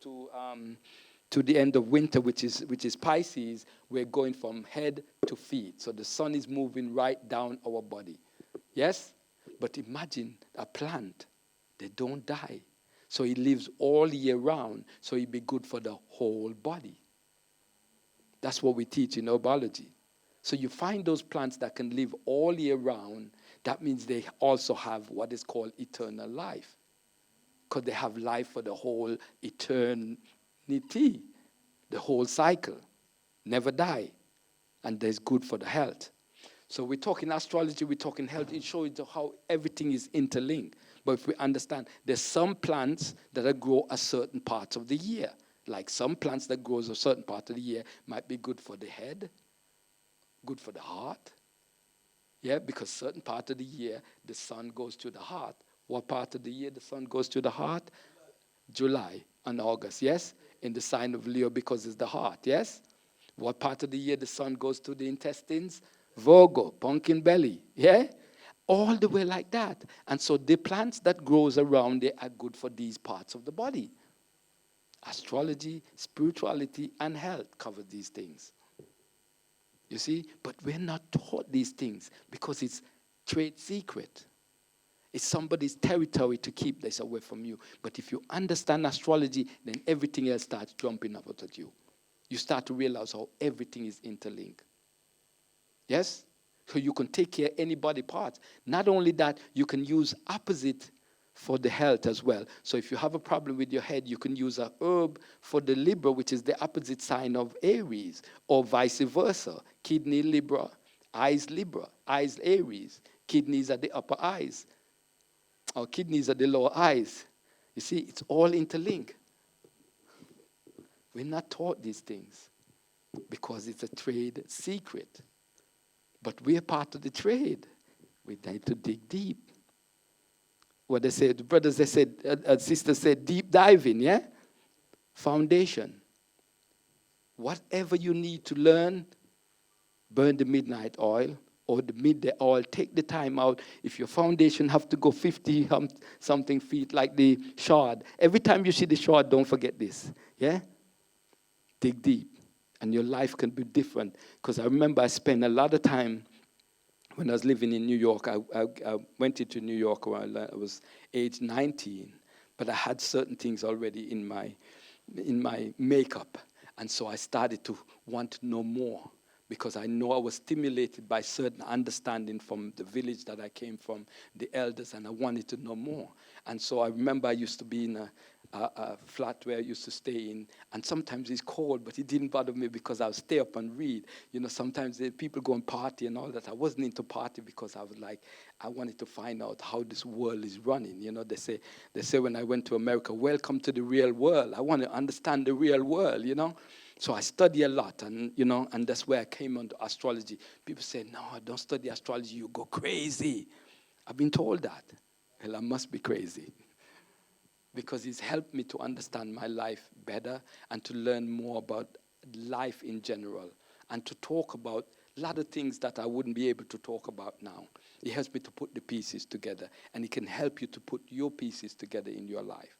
the end of winter, which is Pisces, we're going from head to feet. So the sun is moving right down our body. Yes? But imagine a plant, they don't die. So it lives all year round, so it'd be good for the whole body. That's what we teach in herbology. So you find those plants that can live all year round, that means they also have what is called eternal life. Because they have life for the whole eternity, the whole cycle, never die. And that's good for the health. So we're talking astrology, we're talking health. It shows you how everything is interlinked. But if we understand, there's some plants that grow a certain part of the year. Like some plants that grows a certain part of the year might be good for the head, good for the heart. Yeah, because certain part of the year, the sun goes to the heart. What part of the year the sun goes to the heart? July and August, yes? In the sign of Leo, because it's the heart, yes? What part of the year the sun goes to the intestines? Virgo, pumpkin belly, yeah? All the way like that. And so the plants that grows around there are good for these parts of the body. Astrology, spirituality, and health cover these things. You see? But we're not taught these things because it's trade secret. It's somebody's territory to keep this away from you. But if you understand astrology, then everything else starts jumping up at you. You start to realize how everything is interlinked. Yes? So you can take care of any body part. Not only that, you can use opposite for the health as well. So if you have a problem with your head, you can use a herb for the Libra, which is the opposite sign of Aries, or vice versa. Kidney Libra, eyes Aries. Kidneys are the upper eyes. Our kidneys are the lower eyes. You see, it's all interlinked. We're not taught these things because it's a trade secret. But we're part of the trade. We need to dig deep. What they said, the brothers, they said, sisters said, deep diving, yeah? Foundation. Whatever you need to learn, burn the midnight oil or the midday oil. Take the time out. If your foundation have to go 50 something feet like the shard, every time you see the shard, don't forget this, yeah? Dig deep. And your life can be different. Because I remember I spent a lot of time when I was living in New York. I went into New York when I was age 19. But I had certain things already in my makeup. And so I started to want to know more. Because I know I was stimulated by certain understanding from the village that I came from, the elders, and I wanted to know more. And so I remember I used to be in a flat where I used to stay in, and sometimes it's cold, but it didn't bother me because I would stay up and read. You know, sometimes people go and party and all that. I wasn't into party because I was like, I wanted to find out how this world is running. You know, they say when I went to America, welcome to the real world. I want to understand the real world, you know. So I study a lot, and you know, and that's where I came onto astrology. People say, no, don't study astrology, you go crazy. I've been told that. Well, I must be crazy. Because it's helped me to understand my life better and to learn more about life in general and to talk about a lot of things that I wouldn't be able to talk about now. It helps me to put the pieces together, and it can help you to put your pieces together in your life.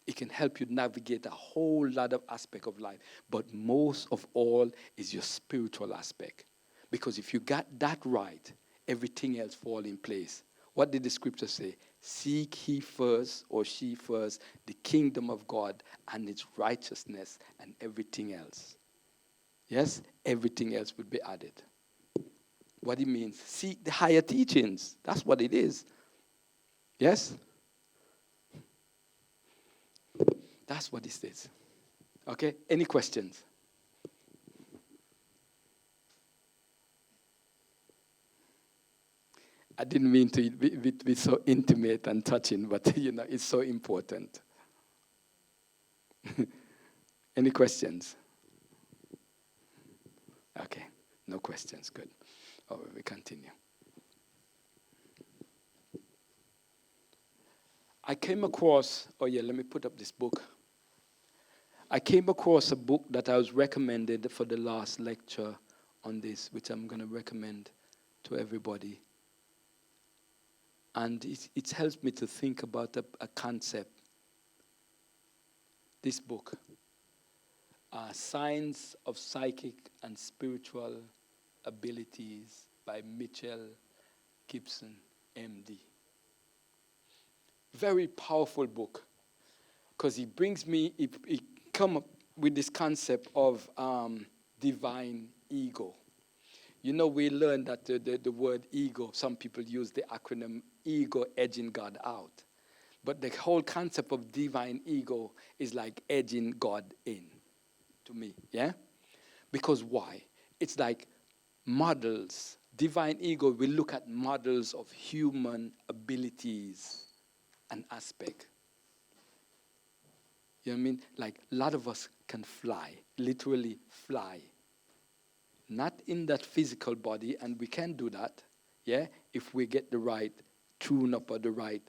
It can help you navigate a whole lot of aspect of life, but most of all is your spiritual aspect. Because if you got that right, everything else fall in place. What did the scripture say? Seek he first, or she first, the kingdom of God and its righteousness, and everything else. Yes? Everything else will be added. What it means? Seek the higher teachings. That's what it is. Yes? That's what it says. Okay? Any questions? I didn't mean to be so intimate and touching, but it's so important. Any questions? Okay, no questions, good. Oh, we continue. I came across, let me put up this book. I came across a book that I was recommended for the last lecture on this, which I'm going to recommend to everybody. And it helps me to think about a concept. This book, Science of Psychic and Spiritual Abilities by Mitchell Gibson, MD. Very powerful book, because it brings me, it come up with this concept of divine ego. We learned that the word ego, some people use the acronym ego edging God out. But the whole concept of divine ego is like edging God in, to me, yeah? Because why? It's like models. Divine ego will look at models of human abilities and aspect. You know what I mean? Like a lot of us can fly, literally fly. Not in that physical body, and we can do that, yeah, if we get the right tune up or the right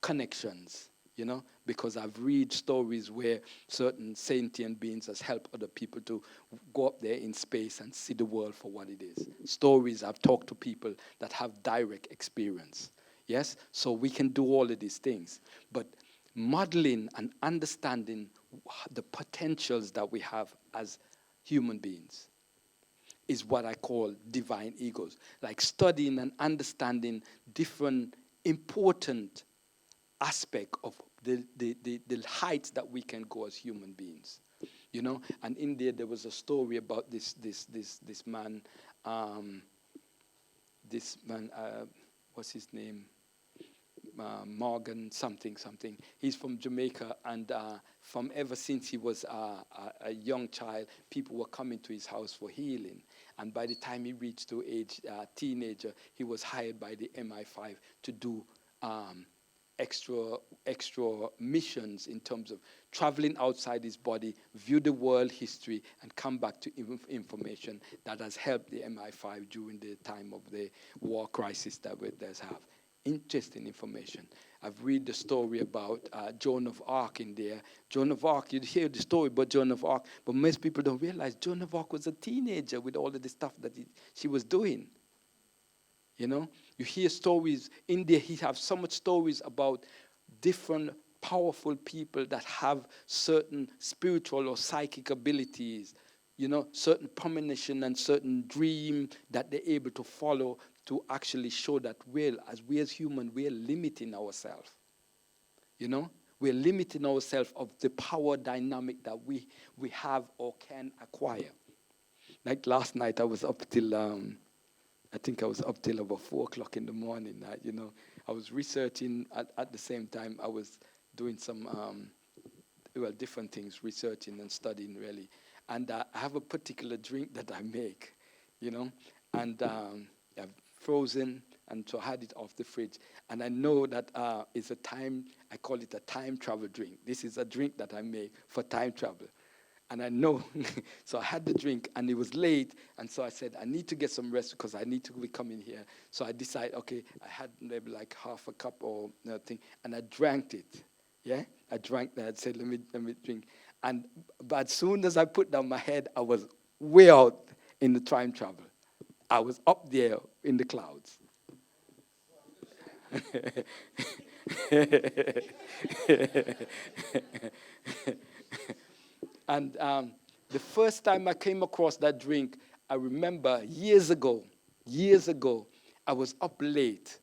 connections, because I've read stories where certain sentient beings has helped other people to go up there in space and see the world for what it is. Stories, I've talked to people that have direct experience, yes? So we can do all of these things, but modeling and understanding the potentials that we have as human beings is what I call divine egos. Like studying and understanding different important aspect of the heights that we can go as human beings. And in there was a story about this man, what's his name? Morgan something. He's from Jamaica, and from ever since he was a young child, people were coming to his house for healing. And by the time he reached to age teenager, he was hired by the MI5 to do extra missions in terms of traveling outside his body, view the world history, and come back to information that has helped the MI5 during the time of the war crisis that we have. Interesting information. I've read the story about Joan of Arc in there. Joan of Arc, you hear the story about Joan of Arc, but most people don't realize Joan of Arc was a teenager with all of the stuff that she was doing. You hear stories in there. He has so much stories about different powerful people that have certain spiritual or psychic abilities, certain premonition and certain dream that they're able to follow to actually show that we as human, we're limiting ourselves. We're limiting ourselves of the power dynamic that we have or can acquire. Like last night, I was up till I think I was up till about 4 o'clock in the morning. I was researching at the same time. I was doing some different things, researching and studying really. And I have a particular drink that I make, and I've frozen, and so I had it off the fridge. And I know that I call it a time travel drink. This is a drink that I make for time travel. And I know, so I had the drink, and it was late, and so I said, I need to get some rest because I need to be coming here. So I decided, okay, I had maybe like half a cup or nothing, and I drank it. Yeah, I drank that. I said, let me drink. But as soon as I put down my head, I was way out in the time travel. I was up there in the clouds. And the first time I came across that drink, I remember years ago, I was up late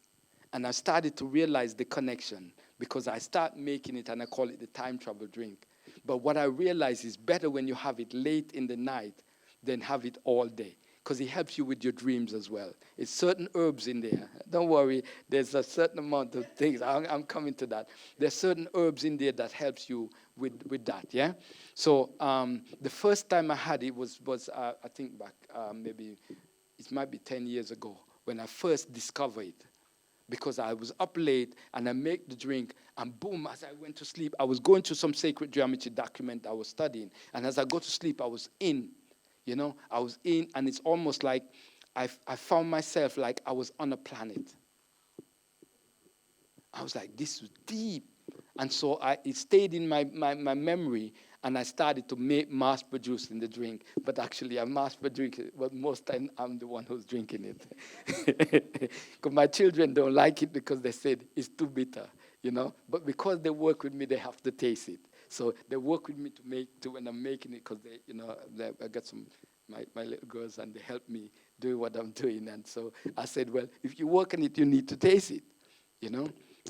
and I started to realize the connection because I start making it and I call it the time travel drink. But what I realize is better when you have it late in the night than have it all day because it helps you with your dreams as well. It's certain herbs in there. Don't worry, there's a certain amount of things. I'm coming to that. There's certain herbs in there that helps you with that, yeah? So the first time I had it was I think back maybe, it might be 10 years ago when I first discovered it. Because I was up late and I make the drink and boom, as I went to sleep, I was going through some sacred geometry document I was studying. And as I go to sleep, I was in, I was in, and it's almost like I found myself like I was on a planet. I was like, this was deep. And so it stayed in my memory, and I started to mass producing the drink. But actually, I mass produce it, but most time I'm the one who's drinking it. Because my children don't like it because they said it's too bitter, But because they work with me, they have to taste it. So they work with me when I'm making it because I got some my little girls and they help me do what I'm doing. And so I said, well, if you work on it, you need to taste it,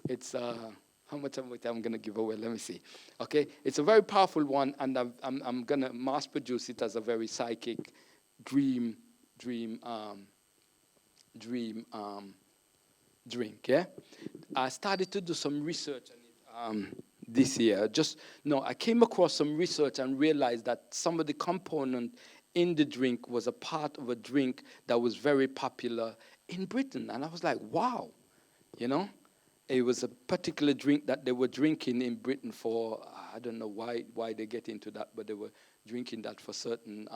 It's how much of it I'm going to give away? Let me see. Okay, it's a very powerful one, and I'm going to mass produce it as a very psychic dream drink. Yeah, I started to do some research on it this year. I came across some research and realized that some of the component in the drink was a part of a drink that was very popular in Britain, and I was like, wow, It was a particular drink that they were drinking in Britain for, I don't know why they get into that, but they were drinking that for certain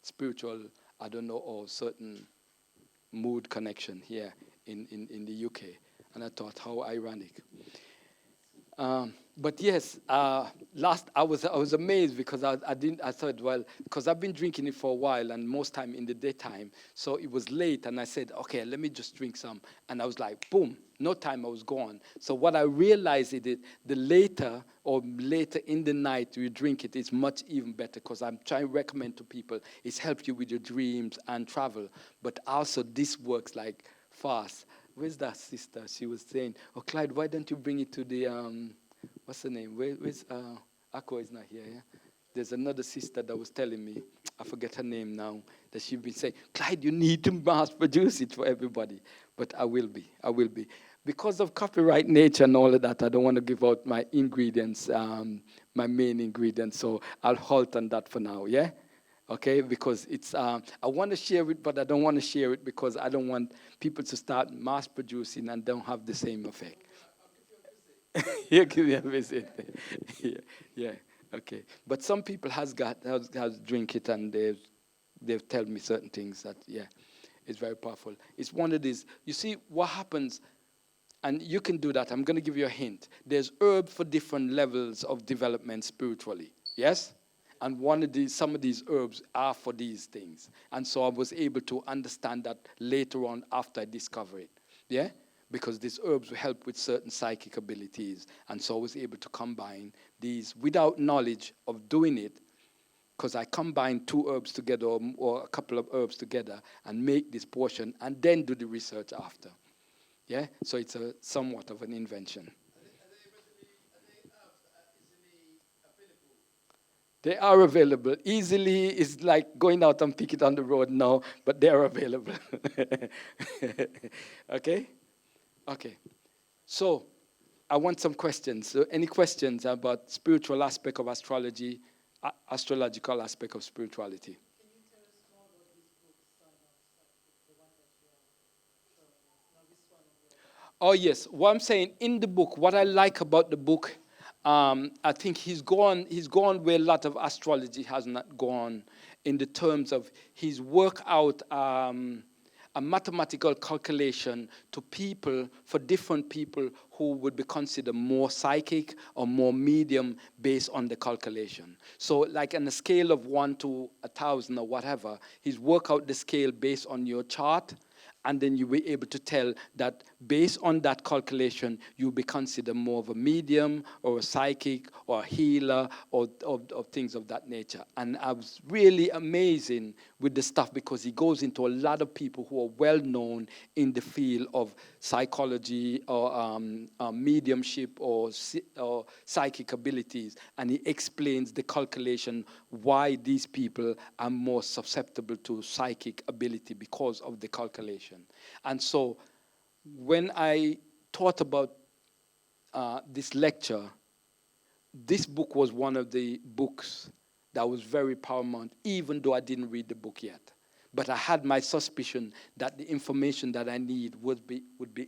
spiritual, I don't know, or certain mood connection here in the UK. And I thought, how ironic. But yes, last I was amazed because I thought, well, because I've been drinking it for a while and most time in the daytime, so it was late and I said, okay, let me just drink some, and I was like, boom, no time, I was gone. So what I realized is the later in the night you drink it is much even better because I'm trying to recommend to people it helps you with your dreams and travel, but also this works like fast. Where's that sister? She was saying, oh, Clyde, why don't you bring it to the, what's her name? Where's, Akko is not here, yeah? There's another sister that was telling me, I forget her name now, that she'd been saying, Clyde, you need to mass produce it for everybody. But I will be. Because of copyright nature and all of that, I don't want to give out my ingredients, my main ingredients, so I'll halt on that for now, yeah? Okay, because it's I want to share it, but I don't want to share it because I don't want people to start mass producing and don't have the same effect. You give me a visit. yeah, okay. But some people has drink it and they've told me certain things that it's very powerful. It's one of these. You see what happens, and you can do that. I'm going to give you a hint. There's herb for different levels of development spiritually. Yes. And some of these herbs are for these things. And so I was able to understand that later on after I discovered it. Yeah? Because these herbs will help with certain psychic abilities. And so I was able to combine these without knowledge of doing it, because I combine two herbs together or a couple of herbs together and make this portion and then do the research after. Yeah? So it's somewhat of an invention. They are available. Easily is like going out and pick it on the road now, but they are available. Okay? Okay. So, I want some questions. So any questions about spiritual aspect of astrology, astrological aspect of spirituality? Can you tell us more about this book, the one that you are showing us? Now this one. Oh, yes. What I'm saying, in the book, what I like about the book, I think he's gone where a lot of astrology has not gone, in the terms of he's worked out a mathematical calculation to people, for different people who would be considered more psychic or more medium based on the calculation. So like on a scale of 1 to 1,000 or whatever, he's worked out the scale based on your chart, and then you'll be able to tell that based on that calculation, you'll be considered more of a medium or a psychic or a healer or things of that nature. And I was really amazing with the stuff, because he goes into a lot of people who are well known in the field of psychology or mediumship or psychic abilities, and he explains the calculation, why these people are more susceptible to psychic ability because of the calculation. And so when I thought about this lecture, this book was one of the books that was very paramount, even though I didn't read the book yet. But I had my suspicion that the information that I need would be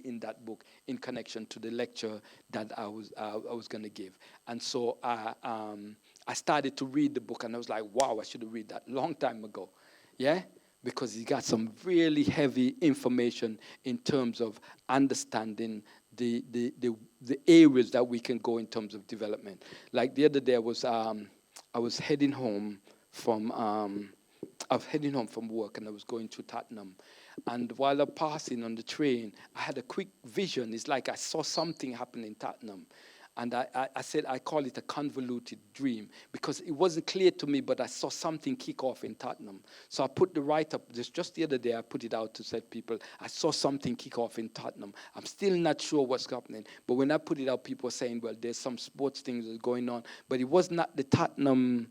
in that book, in connection to the lecture that I was going to give. And so I started to read the book, and I was like, wow, I should have read that a long time ago. Yeah? Because he got some really heavy information in terms of understanding the areas that we can go in terms of development. Like the other day, I was heading home from work, and I was going to Tottenham. And while I'm passing on the train, I had a quick vision. It's like I saw something happen in Tottenham. And I said, I call it a convoluted dream, because it wasn't clear to me, but I saw something kick off in Tottenham. So I put the write-up, just the other day, I put it out to say people, I saw something kick off in Tottenham. I'm still not sure what's happening. But when I put it out, people were saying, well, there's some sports things that are going on. But it was not the Tottenham,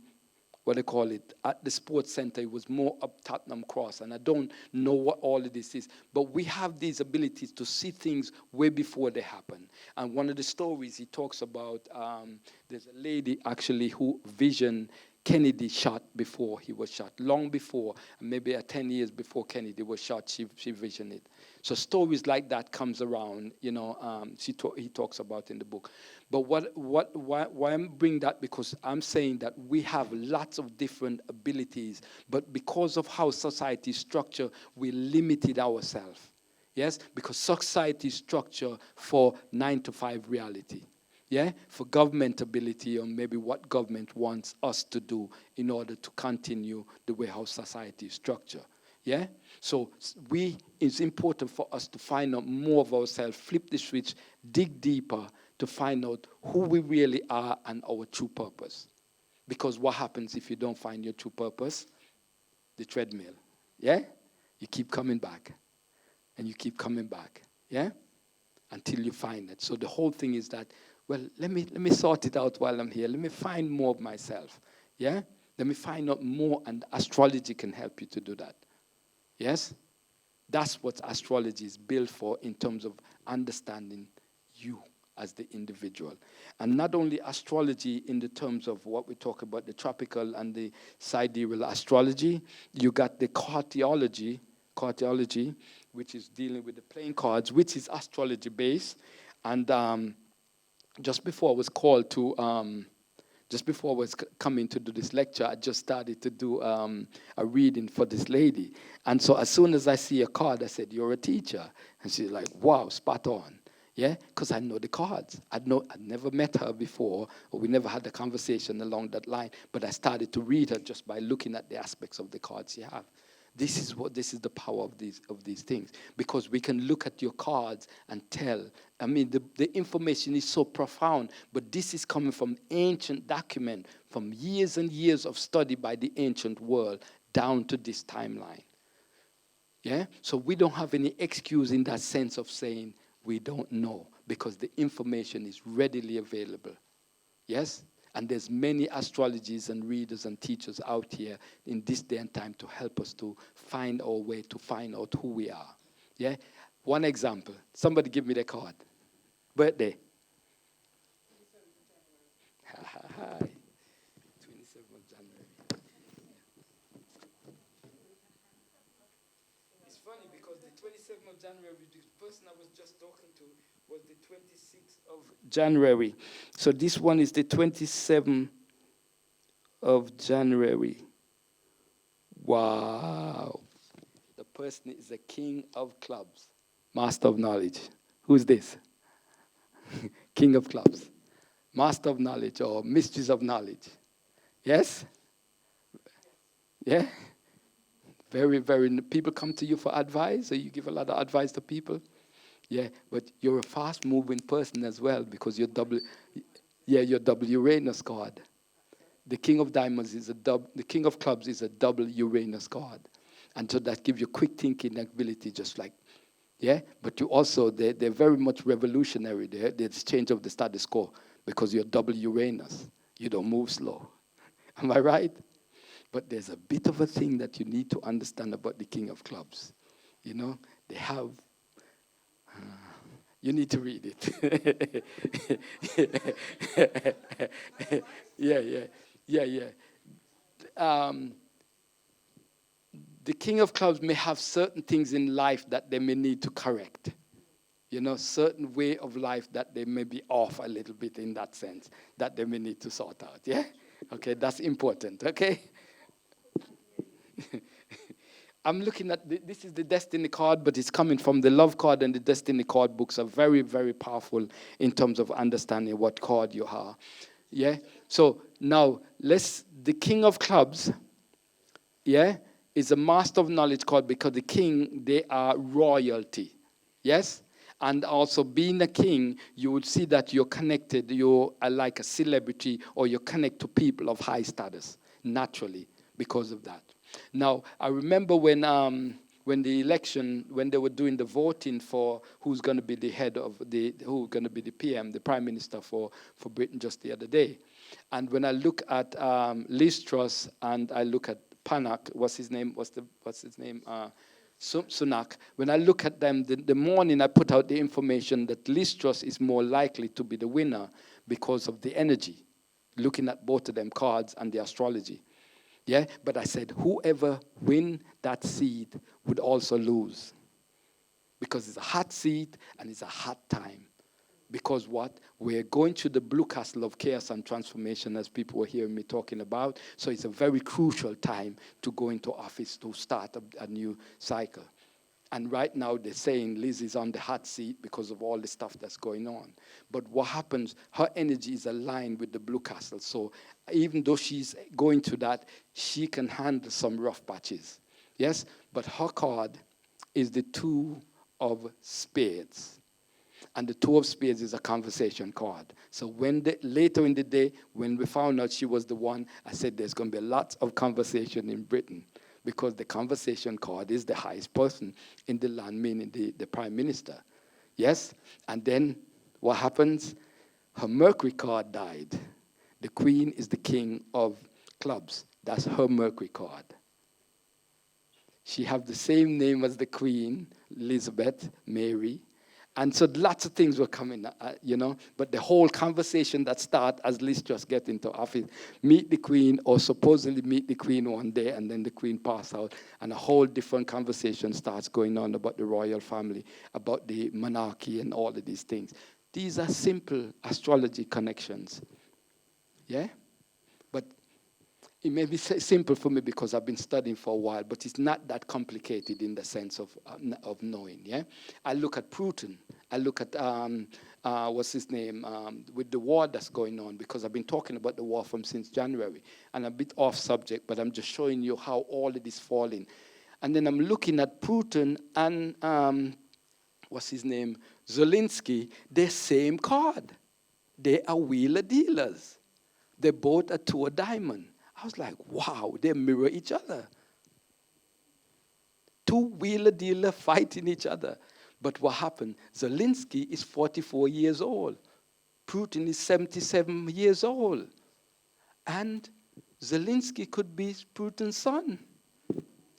what they call it, at the sports center. It was more up Tottenham Cross, and I don't know what all of this is. But we have these abilities to see things way before they happen. And one of the stories he talks about, there's a lady actually who visioned Kennedy shot before he was shot, long before, maybe 10 years before Kennedy was shot, she visioned it. So stories like that comes around, he talks about in the book. But why I'm bringing that, because I'm saying that we have lots of different abilities, but because of how society is structured, we limited ourselves. Yes, because society is structured for 9-to-5 reality. Yeah, for government ability, or maybe what government wants us to do in order to continue the way how society is structured. Yeah, so it's important for us to find out more of ourselves, flip the switch, dig deeper to find out who we really are and our true purpose. Because what happens if you don't find your true purpose? The treadmill. Yeah, you keep coming back, and you keep coming back. Yeah, until you find it. So the whole thing is that, well, let me sort it out while I'm here. Let me find more of myself. Yeah? Let me find out more, and astrology can help you to do that. Yes? That's what astrology is built for, in terms of understanding you as the individual. And not only astrology in the terms of what we talk about, the tropical and the sidereal astrology, you got the cartology, which is dealing with the playing cards, which is astrology based. And just before I was called to, just before I was coming to do this lecture, I just started to do a reading for this lady. And so as soon as I see a card, I said, you're a teacher. And she's like, wow, spot on. Yeah, because I know the cards. I'd never met her before, or we never had a conversation along that line, but I started to read her just by looking at the aspects of the cards she have. This is the power of these things, because we can look at your cards and tell. I mean, the information is so profound, but this is coming from ancient document, from years and years of study by the ancient world down to this timeline. Yeah, so we don't have any excuse in that sense of saying we don't know, because the information is readily available. Yes? And there's many astrologists and readers and teachers out here in this day and time to help us to find our way, to find out who we are. Yeah? One example. Somebody give me the card. Birthday. 27th of January. It's funny because the 27th of January, the person I was just talking to was the 26th of January. So this one is the 27th of January. Wow. The person is the king of clubs, master of knowledge. Who's this? King of clubs, master of knowledge or mysteries of knowledge. Yes? Yeah? Very, very, people come to you for advice, or you give a lot of advice to people. Yeah, but you're a fast-moving person as well because you're double Uranus card. The king of diamonds is the king of clubs is a double Uranus card. And so that gives you quick thinking ability, just like, yeah? But you also, they're very much revolutionary. They're the change of the status quo because you're double Uranus. You don't move slow. Am I right? But there's a bit of a thing that you need to understand about the king of clubs. You know, they have, you need to read it. Yeah. The king of clubs may have certain things in life that they may need to correct. You know, certain way of life that they may be off a little bit in that sense, that they may need to sort out, yeah? Okay, that's important, okay? I'm looking at, this is the Destiny card, but it's coming from the Love card, and the Destiny card books are very, very powerful in terms of understanding what card you are. Yeah? So now, the King of Clubs, yeah, is a master of knowledge card because the king, they are royalty. Yes? And also being a king, you would see that you're connected, you are like a celebrity, or you connect to people of high status, naturally, because of that. Now, I remember when the election, when they were doing the voting for who's going to be the head of who's going to be the PM, the Prime Minister for Britain just the other day. And when I look at Liz Truss and I look at Panak, what's his name? Sunak. When I look at them, the morning I put out the information that Liz Truss is more likely to be the winner because of the energy, looking at both of them cards and the astrology. Yeah, but I said whoever win that seat would also lose because it's a hot seat and it's a hot time. Because what? We're going to the blue castle of chaos and transformation, as people were hearing me talking about. So it's a very crucial time to go into office to start a new cycle. And right now they're saying Liz is on the hot seat because of all the stuff that's going on. But what happens, her energy is aligned with the blue castle. So even though she's going to that, she can handle some rough patches. Yes? But her card is the Two of Spades. And the Two of Spades is a conversation card. So later in the day, when we found out she was the one, I said there's going to be lots of conversation in Britain because the conversation card is the highest person in the land, meaning the Prime Minister. Yes? And then what happens? Her Mercury card died. The Queen is the King of Clubs. That's her Mercury card. She has the same name as the Queen, Elizabeth, Mary. And so lots of things were coming, but the whole conversation that started as Liz just get into office, meet the Queen, or supposedly meet the Queen one day, and then the Queen pass out, and a whole different conversation starts going on about the royal family, about the monarchy, and all of these things. These are simple astrology connections, yeah? But it may be simple for me because I've been studying for a while, but it's not that complicated in the sense of knowing, yeah? I look at Putin. I look at, what's his name, with the war that's going on, because I've been talking about the war since January. And I'm a bit off subject, but I'm just showing you how all it is falling. And then I'm looking at Putin and, what's his name, Zelensky, they're same card. They are wheeler dealers. They both are two of diamond. I was like, wow, they mirror each other. Two wheeler dealer fighting each other. But what happened? Zelensky is 44 years old. Putin is 77 years old. And Zelensky could be Putin's son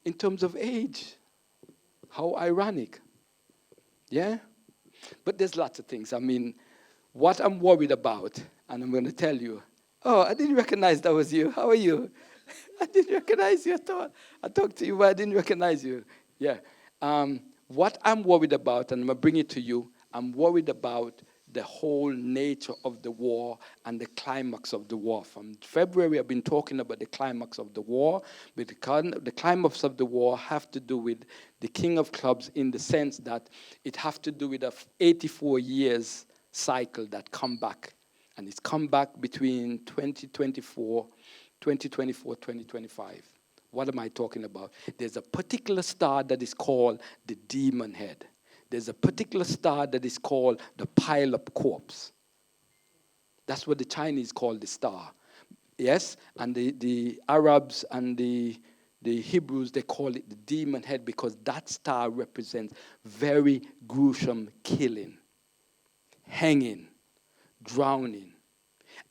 in terms of age. How ironic. Yeah? But there's lots of things. I mean, what I'm worried about, and I'm going to tell you, oh, I didn't recognize that was you. How are you? I didn't recognize you at all. I talked to you, but I didn't recognize you. Yeah. What I'm worried about, and I'm going to bring it to you, I'm worried about the whole nature of the war and the climax of the war. From February, I've been talking about the climax of the war, but the climax of the war have to do with the King of Clubs in the sense that it have to do with a 84 years cycle that come back. And it's come back between 2024, 2025. What am I talking about? There's a particular star that is called the demon head. There's a particular star that is called the pile-up corpse. That's what the Chinese call the star. Yes? And the Arabs and the Hebrews, they call it the demon head because that star represents very gruesome killing, hanging, drowning.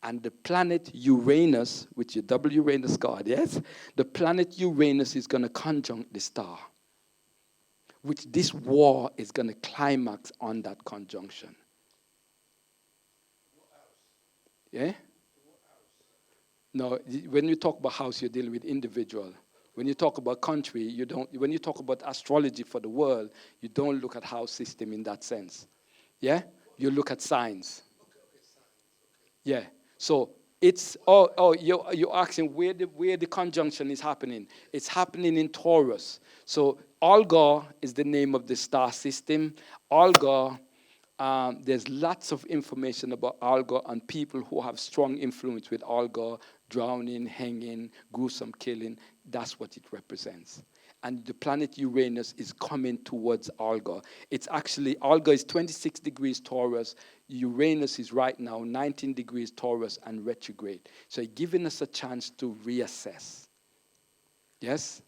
And the planet Uranus, which is double Uranus card, yes? The planet Uranus is going to conjunct the star, which this war is going to climax on that conjunction. Yeah? No, when you talk about house, you're dealing with individual. When you talk about country, you don't. When you talk about astrology for the world, you don't look at house system in that sense. Yeah? You look at signs. Yeah. So it's you're asking where the conjunction is happening. It's happening in Taurus. So Algol is the name of the star system. Algol, there's lots of information about Algol and people who have strong influence with Algol, drowning, hanging, gruesome killing. That's what it represents. And the planet Uranus is coming towards Algol. It's actually, Algol is 26 degrees Taurus. Uranus is right now 19 degrees Taurus and retrograde. So it's giving us a chance to reassess. Yes?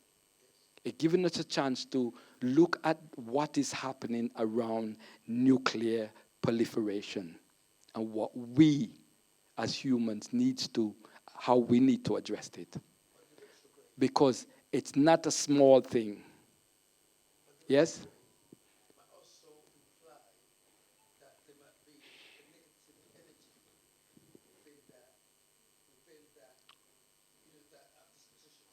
It's giving us a chance to look at what is happening around nuclear proliferation and what we as humans how we need to address it. Because it's not a small thing. Yes? Might also imply that there might be a negative energy within that disposition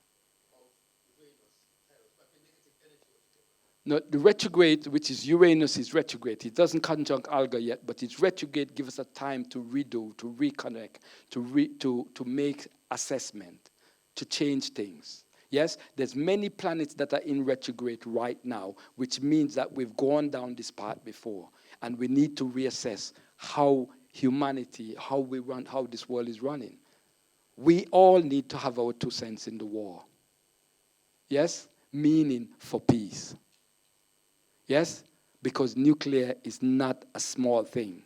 of Uranus. There might be negative energy altogether. No, the retrograde, which is Uranus, is retrograde. It doesn't conjunct Alga yet, but it's retrograde gives us a time to redo, to reconnect, to make assessment, to change things. Yes, there's many planets that are in retrograde right now, which means that we've gone down this path before, and we need to reassess how humanity, how we run, how this world is running. We all need to have our 2 cents in the war. Yes, meaning for peace. Yes, because nuclear is not a small thing.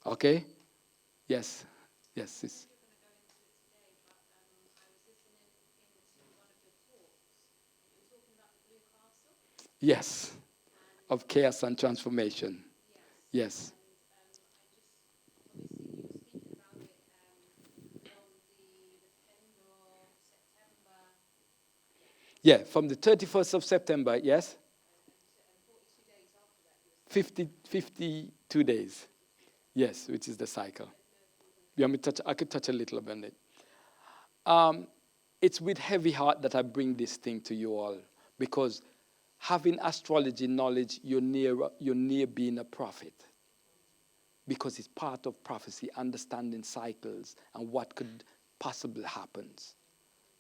Okay? Yes, yes. It's yes, of chaos and transformation. Yes. Yeah, from the 31st of September, yes? 52 days. Yes, which is the cycle. I could touch a little bit on it. It's with heavy heart that I bring this thing to you all, because having astrology knowledge, you're near being a prophet, because it's part of prophecy, understanding cycles and what could possibly happen.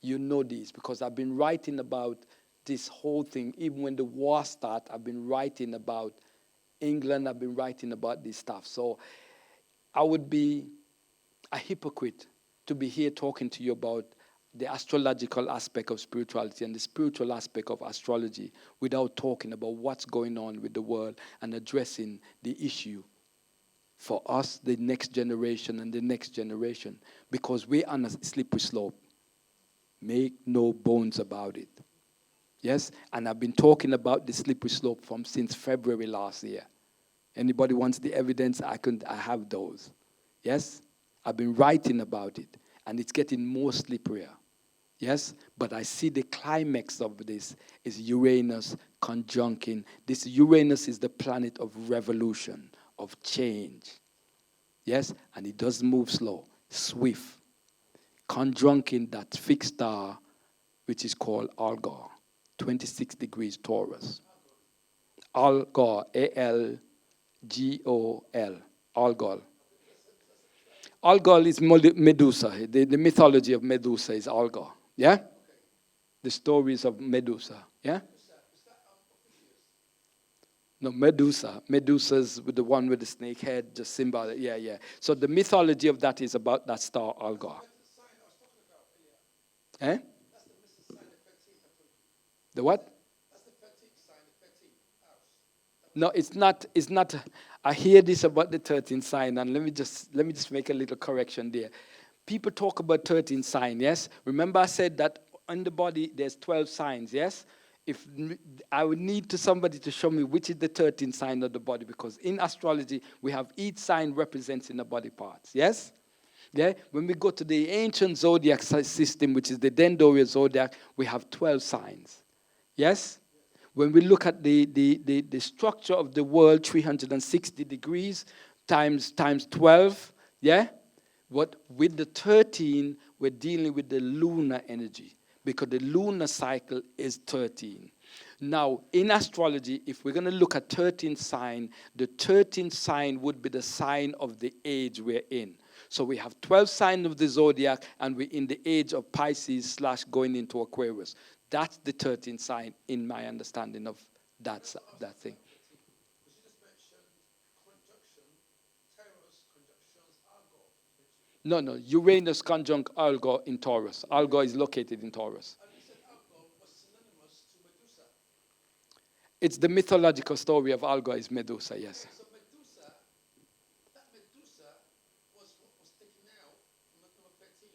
You know this because I've been writing about this whole thing. Even when the war started, I've been writing about England, I've been writing about this stuff. So I would be a hypocrite to be here talking to you about the astrological aspect of spirituality and the spiritual aspect of astrology without talking about what's going on with the world and addressing the issue for us, the next generation and the next generation, because we're on a slippery slope. Make no bones about it. Yes? And I've been talking about the slippery slope since February last year. Anybody wants the evidence? I have those. Yes? I've been writing about it, and it's getting more slipperier. Yes? But I see the climax of this is Uranus conjuncting. This Uranus is the planet of revolution, of change. Yes? And it doesn't move slow, swift. Conjuncting that fixed star, which is called Algol, 26 degrees Taurus. Algol, Gol. Algol. Algol is Medusa. The mythology of Medusa is Algol. Yeah? The stories of Medusa. Yeah? No, Medusa. Medusa's with the one with the snake head, just symbol. Yeah, yeah. So the mythology of that is about that star Algol. Eh? The what? No, it's not. It's not. I hear this about the 13th sign, and let me just make a little correction there. People talk about 13th sign. Yes. Remember, I said that on the body there's 12 signs. Yes. If I would need to somebody to show me which is the 13th sign of the body, because in astrology we have each sign representing the body parts. Yes. Yeah. When we go to the ancient zodiac system, which is the Dendorian zodiac, we have 12 signs. Yes. When we look at the structure of the world, 360 degrees times 12, yeah? What with the 13, we're dealing with the lunar energy because the lunar cycle is 13. Now, in astrology, if we're going to look at 13th sign, the 13th sign would be the sign of the age we're in. So we have 12 signs of the zodiac, and we're in the age of Pisces / going into Aquarius. That's the 13th sign in my understanding of that thing. Because you just mentioned conjunction, Taurus conjunctions Argo. No. Uranus conjunct Algol in Taurus. Algol is located in Taurus. And you said Argo was synonymous to Medusa. It's the mythological story of Algol is Medusa, yes. So Medusa, that Medusa was what was taken out from number 13.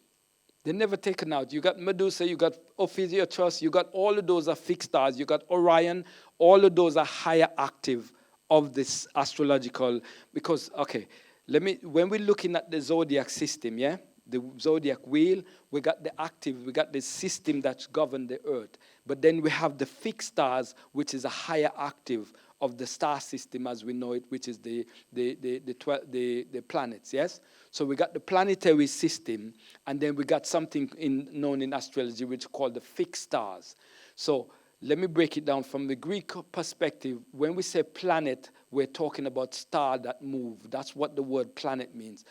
They're never taken out. You got Medusa, you got Ophiuchus, you got all of those are fixed stars. You got Orion, all of those are higher active of this astrological. Because, okay, when we're looking at the zodiac system, yeah, the zodiac wheel, we got the active, we got the system that's governed the earth. But then we have the fixed stars, which is a higher active of the star system as we know it, which is the planets, yes? So we got the planetary system, and then we got something known in astrology which is called the fixed stars. So let me break it down from the Greek perspective. When we say planet, we're talking about star that move. That's what the word planet means.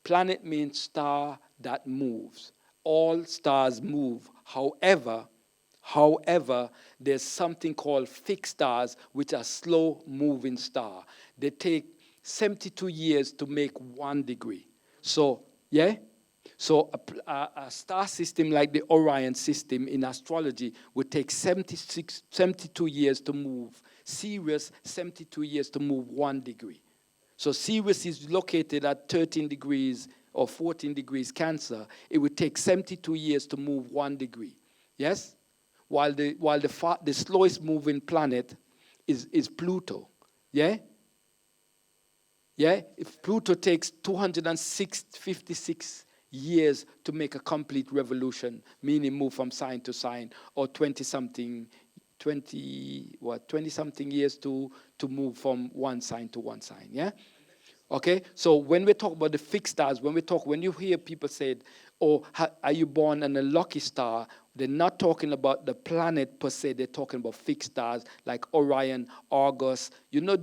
Planet means star that moves. All stars move. However, there's something called fixed stars, which are slow-moving star. They take 72 years to make 1 degree. So, yeah? So a star system like the Orion system in astrology would take 72 years to move. Sirius, 72 years to move 1 degree. So Sirius is located at 13 degrees or 14 degrees Cancer. It would take 72 years to move 1 degree. Yes? While the slowest moving planet is Pluto. Yeah? Yeah? If Pluto takes 256 years to make a complete revolution, meaning move from sign to sign, or 20-something years to move from one sign to one sign, yeah? Okay, so when we talk about the fixed stars, when you hear people say, oh, are you born on a lucky star? They're not talking about the planet per se. They're talking about fixed stars like Orion, Argus. You know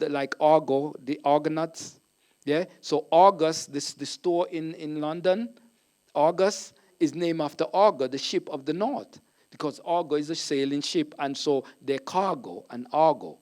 like Argo, the Argonauts? Yeah? So Argus, the store in London, Argus is named after Argo, the ship of the north. Because Argo is a sailing ship, and so they're cargo and Argo.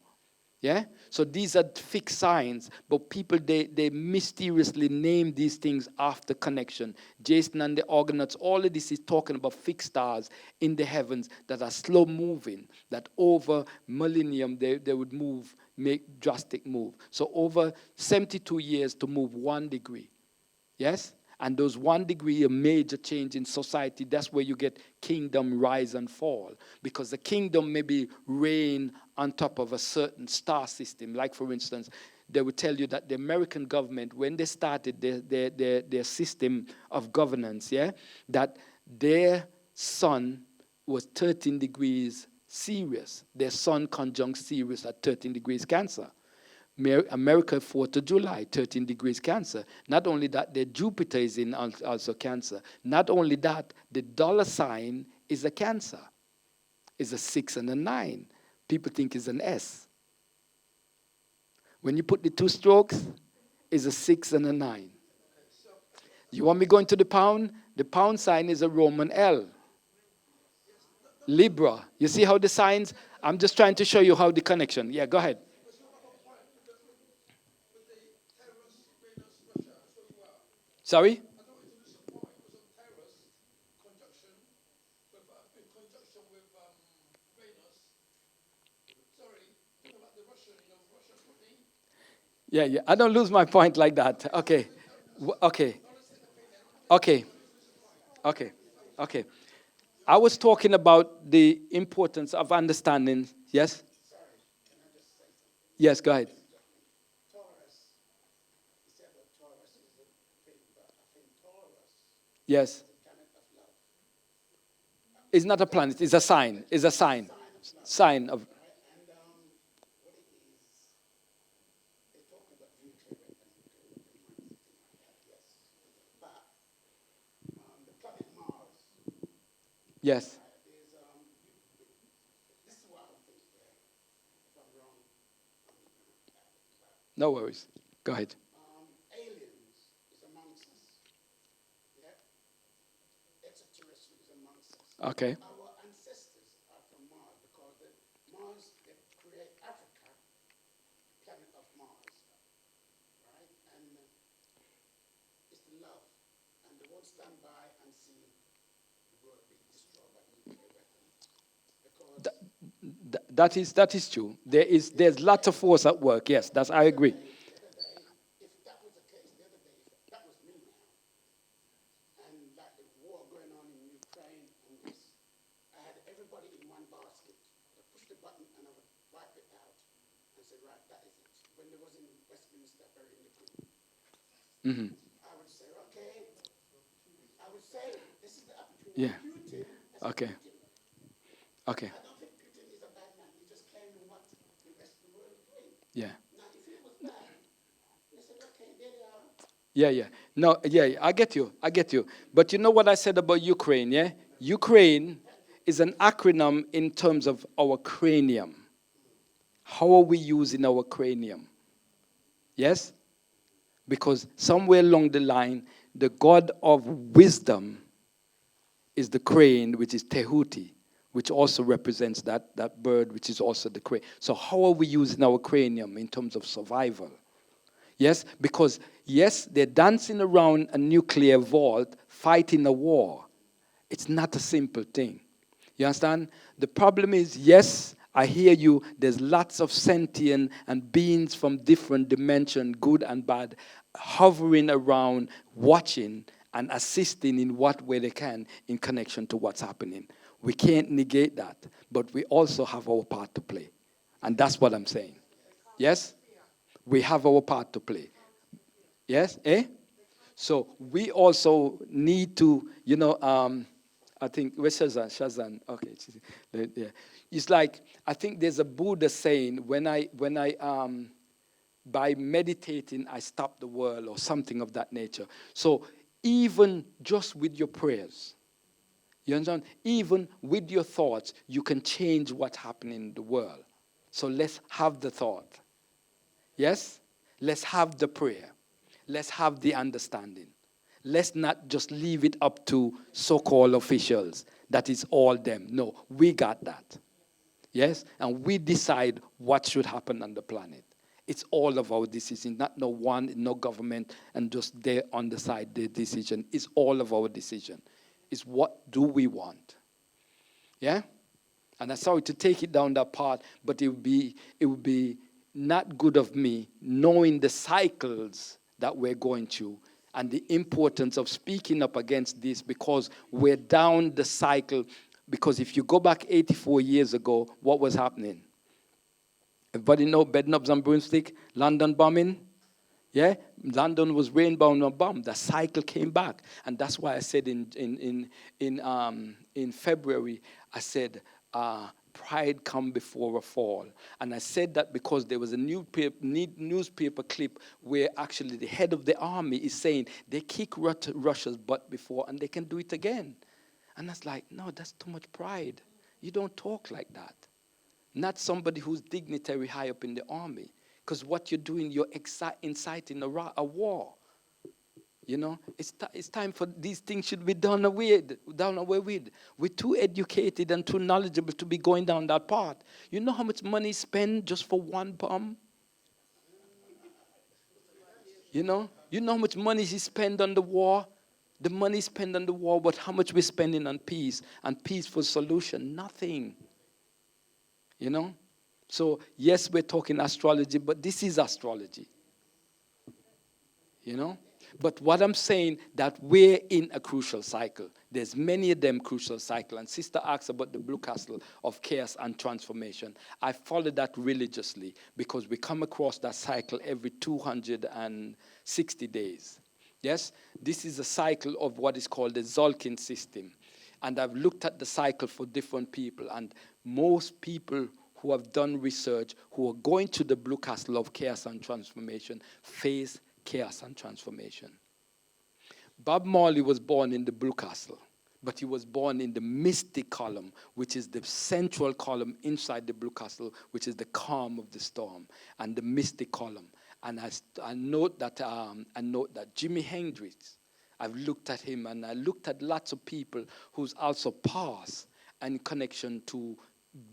Yeah? So these are fixed signs, but people, they mysteriously name these things after connection. Jason and the Argonauts, all of this is talking about fixed stars in the heavens that are slow moving, that over millennium they would move, make drastic move. So over 72 years to move 1 degree. Yes? And those 1 degree, a major change in society, that's where you get kingdom rise and fall. Because the kingdom maybe reign on top of a certain star system. Like, for instance, they would tell you that the American government, when they started their system of governance, yeah, that their sun was 13 degrees Sirius. Their sun conjunct Sirius at 13 degrees Cancer. America, 4th of July, 13 degrees Cancer. Not only that, the Jupiter is in also Cancer. Not only that, the dollar sign is a Cancer. It's a 6 and a 9. People think it's an S. When you put the two strokes, it's a 6 and a 9. You want me going to the pound? The pound sign is a Roman L. Libra. You see how the signs? I'm just trying to show you how the connection. Yeah, go ahead. Sorry? Yeah, yeah. I don't lose my point like that. Okay. Okay. Okay. Okay. Okay. I was talking about the importance of understanding. Yes? Yes, go ahead. Yes. It's not a planet, it's a sign. It's a sign. Sign of. Yes. No worries. Go ahead. Okay. That is true. There's lots of force at work. Yes, that's I agree. Hmm. Yeah. Okay. Okay. Yeah. Yeah, yeah. No, yeah, yeah, I get you. I get you. But you know what I said about Ukraine, yeah? Ukraine is an acronym in terms of our cranium. How are we using our cranium? Yes? Because somewhere along the line, the God of wisdom is the crane, which is Tehuti, which also represents that bird, which is also the crane. So how are we using our cranium in terms of survival? Yes, because yes, they're dancing around a nuclear vault, fighting a war. It's not a simple thing. You understand? The problem is, yes, I hear you, there's lots of sentient and beings from different dimensions, good and bad, hovering around, watching and assisting in what way they can in connection to what's happening. We can't negate that, but we also have our part to play. And that's what I'm saying. Yes? We have our part to play. Yes? Eh? So we also need to, I think, where's Shazan? Shazan. Okay. Yeah. It's like, I think there's a Buddha saying, by meditating, I stop the world or something of that nature. So even just with your prayers, you understand? Even with your thoughts, you can change what's happening in the world. So let's have the thought. Yes? Let's have the prayer. Let's have the understanding. Let's not just leave it up to so-called officials. That is all them. No, we got that. Yes? And we decide what should happen on the planet. It's all of our decision, not no one, no government, and just there on the side, the decision. It's all of our decision. It's what do we want? Yeah? And I'm sorry to take it down that part, but it would be not good of me knowing the cycles that we're going through and the importance of speaking up against this because we're down the cycle. Because if you go back 84 years ago, what was happening? Everybody know Bedknobs and Broomstick, London bombing? Yeah, London was rainbow and bombed. The cycle came back, and that's why I said in February, I said pride come before a fall, and I said that because there was a newspaper clip where actually the head of the army is saying they kick Russia's butt before and they can do it again, and that's like no, that's too much pride. You don't talk like that. Not somebody who's dignitary high up in the army. Because what you're doing, you're inciting a war. You know, it's time for these things should be done away with. We're too educated and too knowledgeable to be going down that path. You know how much money is spent just for one bomb? You know how much money is spent on the war? The money is spent on the war, but how much we're spending on peace and peaceful solution? Nothing. You know? So, yes, we're talking astrology, but this is astrology. You know? But what I'm saying, that we're in a crucial cycle. There's many of them crucial cycle. And Sister asks about the blue castle of chaos and transformation. I follow that religiously because we come across that cycle every 260 days. Yes? This is a cycle of what is called the Zolkin system. And I've looked at the cycle for different people. And most people who have done research, who are going to the blue castle of chaos and transformation, face chaos and transformation. Bob Marley was born in the blue castle, but he was born in the mystic column, which is the central column inside the blue castle, which is the calm of the storm, and the mystic column. And I note that Jimi Hendrix, I've looked at him, and I looked at lots of people who's also passed and connection to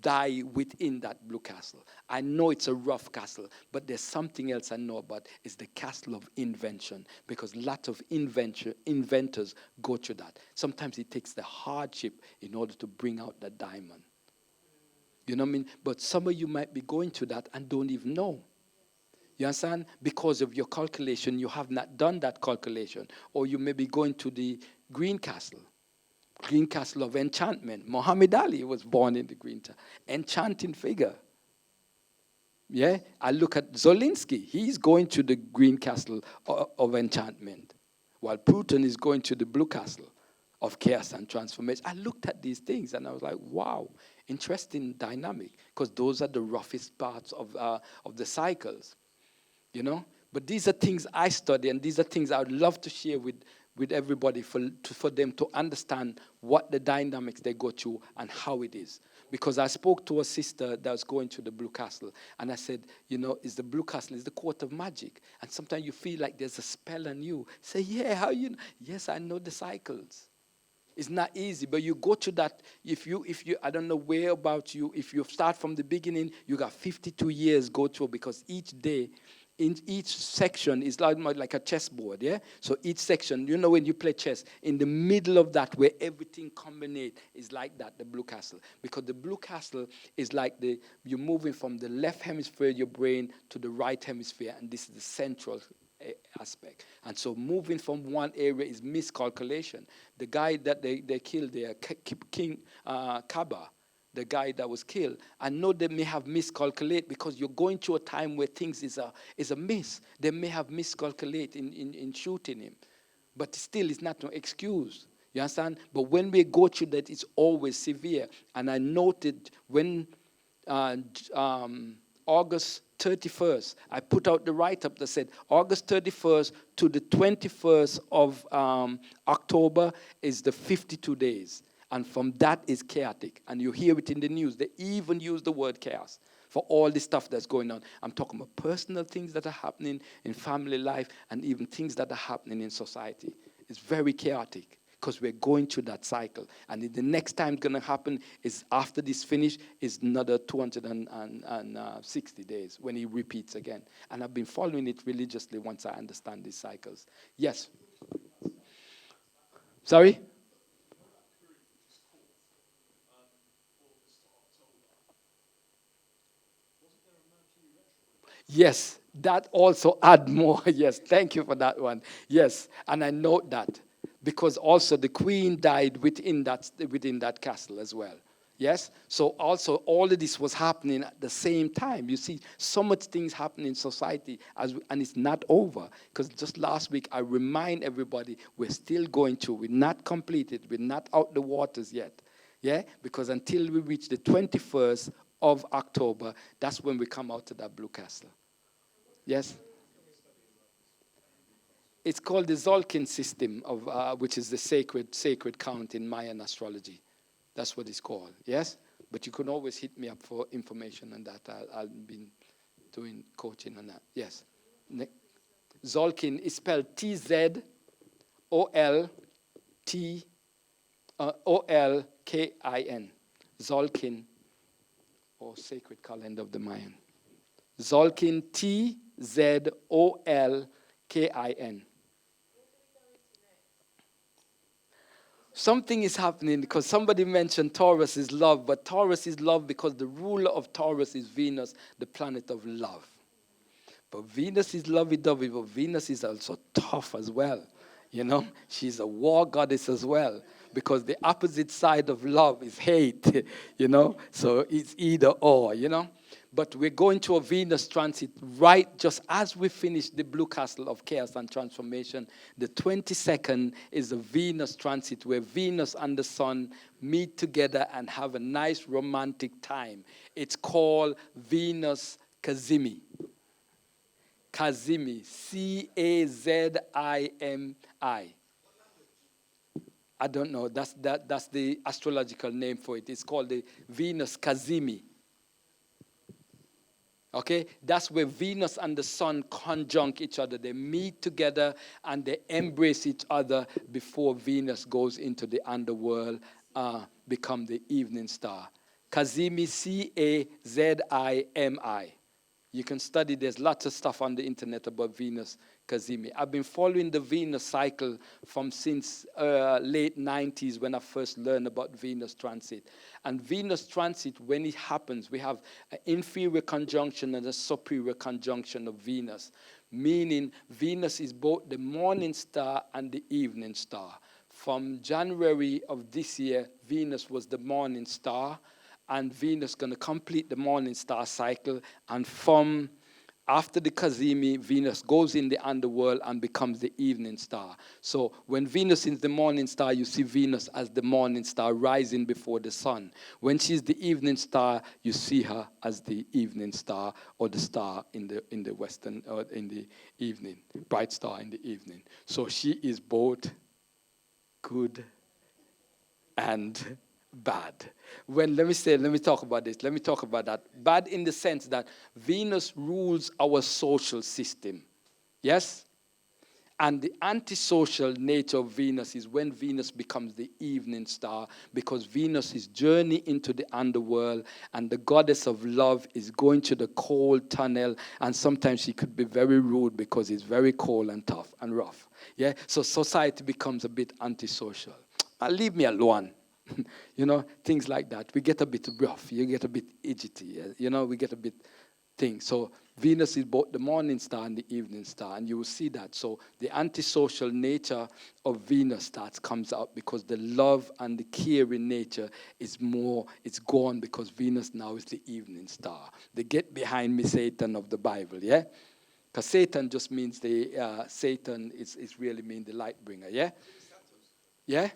die within that blue castle. I know it's a rough castle, but there's something else I know about. It's the castle of invention, because lots of inventors go through that. Sometimes it takes the hardship in order to bring out the diamond. You know what I mean? But some of you might be going through that and don't even know. You understand? Because of your calculation, you have not done that calculation. Or you may be going to the green castle of enchantment. Muhammad Ali was born in the green castle. Enchanting figure. Yeah? I look at Zolinsky. He's going to the green castle of enchantment, while Putin is going to the blue castle of chaos and transformation. I looked at these things and I was like, wow, interesting dynamic, because those are the roughest parts of the cycles. You know? But these are things I study, and these are things I would love to share with everybody for them to understand what the dynamics they go through and how it is. Because I spoke to a sister that was going to the blue castle, and I said, you know, is the blue castle is the court of magic, and sometimes you feel like there's a spell on you. Say, yeah, how you know? Yes, I know the cycles. It's not easy, but you go to that. If you, I don't know where about you. If you start from the beginning, you got 52 years go through, because each day, in each section is like a chessboard, yeah? So each section, you know when you play chess, in the middle of that where everything combinates is like that, the blue castle. Because the blue castle is like you're moving from the left hemisphere of your brain to the right hemisphere, and this is the central aspect. And so moving from one area is miscalculation. The guy that they killed there, King Kaba, the guy that was killed, I know they may have miscalculated, because you're going through a time where things is a miss. They may have miscalculated in shooting him. But still, it's not no excuse. You understand? But when we go through that, it's always severe. And I noted when August 31st, I put out the write-up that said August 31st to the 21st of October is the 52 days. And from that is chaotic. And you hear it in the news. They even use the word chaos for all the stuff that's going on. I'm talking about personal things that are happening in family life, and even things that are happening in society. It's very chaotic, because we're going through that cycle. And the next time it's going to happen is after this finish is another 260 days when he repeats again. And I've been following it religiously once I understand these cycles. Yes? Sorry? Yes, that also add more. Yes, thank you for that one. Yes, and I note that, because also the queen died within that castle as well. Yes, so also all of this was happening at the same time. You see, so much things happen in society, and it's not over. Because just last week, I remind everybody we're still going through. We're not completed. We're not out the waters yet. Yeah, because until we reach the 21st of October, that's when we come out of that blue castle. Yes? It's called the Zolkin system, which is the sacred count in Mayan astrology. That's what it's called. Yes? But you can always hit me up for information on that. I'll be doing coaching on that. Yes. Zolkin is spelled T-Z-O-L-T-O-L-K-I-N. Zolkin, or Sacred Calendar of the Mayan. Zolkin, T-Z-O-L-K-I-N. Something is happening because somebody mentioned Taurus is love, but Taurus is love because the ruler of Taurus is Venus, the planet of love. But Venus is lovey-dovey, but Venus is also tough as well. You know, she's a war goddess as well, because the opposite side of love is hate, you know, so it's either or, you know. But we're going to a Venus transit right just as we finish the Blue Castle of Chaos and Transformation. The 22nd is a Venus transit where Venus and the Sun meet together and have a nice romantic time. It's called Venus Cazimi. Cazimi, C-A-Z-I-M-I. I don't know. That's the astrological name for it. It's called the Venus Cazimi. Okay? That's where Venus and the Sun conjunct each other. They meet together and they embrace each other before Venus goes into the underworld, become the evening star. Cazimi, C-A-Z-I-M-I. You can study, there's lots of stuff on the internet about Venus Cazimi. I've been following the Venus cycle since late 90s when I first learned about Venus transit. And Venus transit, when it happens, we have an inferior conjunction and a superior conjunction of Venus, meaning Venus is both the morning star and the evening star. From January of this year, Venus was the morning star, and Venus going to complete the morning star cycle. And from after the Cazimi, Venus goes in the underworld and becomes the evening star. So when Venus is the morning star, you see Venus as the morning star rising before the sun. When she's the evening star, you see her as the evening star, or the star in the western, or in the evening, bright star in the evening. So she is both good and bad. Let me talk about this. Let me talk about that. Bad in the sense that Venus rules our social system. Yes? And the antisocial nature of Venus is when Venus becomes the evening star, because Venus is journeying into the underworld, and the goddess of love is going to the cold tunnel, and sometimes she could be very rude because it's very cold and tough and rough. Yeah? So society becomes a bit antisocial. Leave me alone. You know, things like that. We get a bit rough. You get a bit edgy. You know, we get a bit thing. So Venus is both the morning star and the evening star, and you will see that. So the antisocial nature of Venus comes out because the love and the caring nature is it's gone, because Venus now is the evening star. The get behind me Satan of the Bible, yeah? Because Satan just means Satan is really mean the light bringer, yeah? Yeah?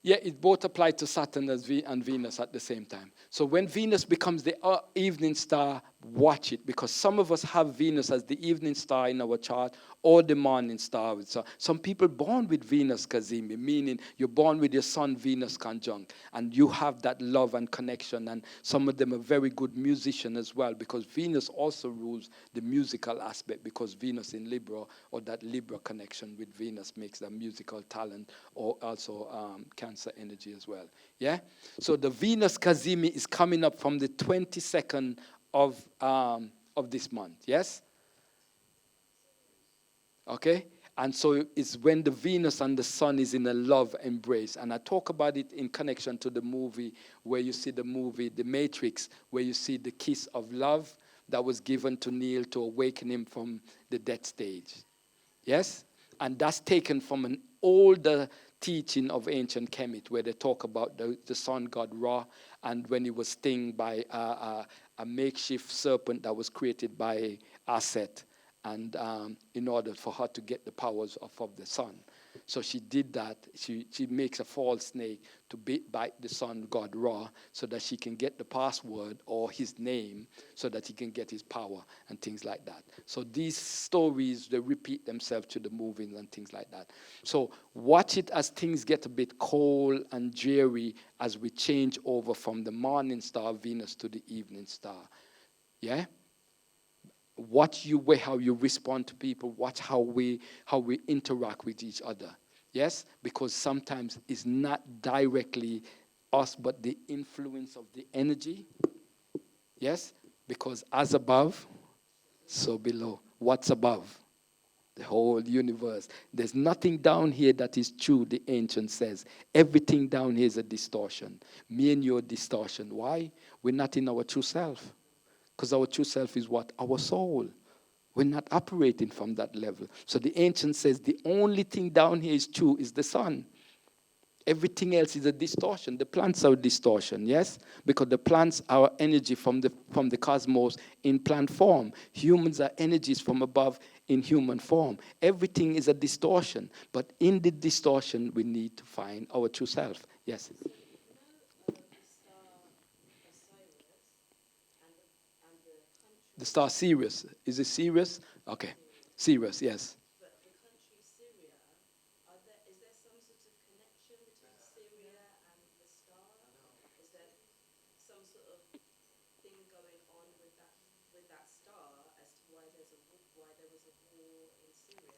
Yeah, it both apply to Saturn and Venus at the same time. So when Venus becomes the evening star, watch it, because some of us have Venus as the evening star in our chart, or the morning star. So some people born with Venus Cazimi, meaning you're born with your Sun Venus conjunct, and you have that love and connection. And some of them are very good musicians as well, because Venus also rules the musical aspect, because Venus in Libra, or that Libra connection with Venus, makes that musical talent, or also Cancer energy as well. Yeah? So the Venus Cazimi is coming up from the 22nd of this month. Yes? Okay? And so it's when the Venus and the Sun is in a love embrace. And I talk about it in connection to the movie, where you see the movie The Matrix, where you see the kiss of love that was given to Neo to awaken him from the death stage. Yes? And that's taken from an older teaching of ancient Kemet, where they talk about the sun god Ra, and when he was stung by a makeshift serpent that was created by Aset, and in order for her to get the powers of the sun. So she did that. She makes a false snake to bite the sun god Ra, so that she can get the password or his name, so that he can get his power and things like that. So these stories, they repeat themselves to the movies and things like that. So watch it as things get a bit cold and dreary as we change over from the morning star Venus to the evening star. Yeah? Watch you way how you respond to people. Watch how we interact with each other. Yes, because sometimes it's not directly us, but the influence of the energy. Yes, because as above, so below. What's above? The whole universe. There's nothing down here that is true, the ancient says. Everything down here is a distortion. Me and you are distortion. Why? We're not in our true self. Because our true self is what? Our soul. We're not operating from that level. So the ancient says the only thing down here is true is the sun. Everything else is a distortion. The plants are a distortion, yes? Because the plants are energy from the cosmos in plant form. Humans are energies from above in human form. Everything is a distortion. But in the distortion, we need to find our true self. Yes? The star Sirius. Is it Sirius? Okay. Sirius, yes. But the country Syria, is there some sort of connection between Syria and the star? Is there some sort of thing going on with that star as to why there was a war in Syria?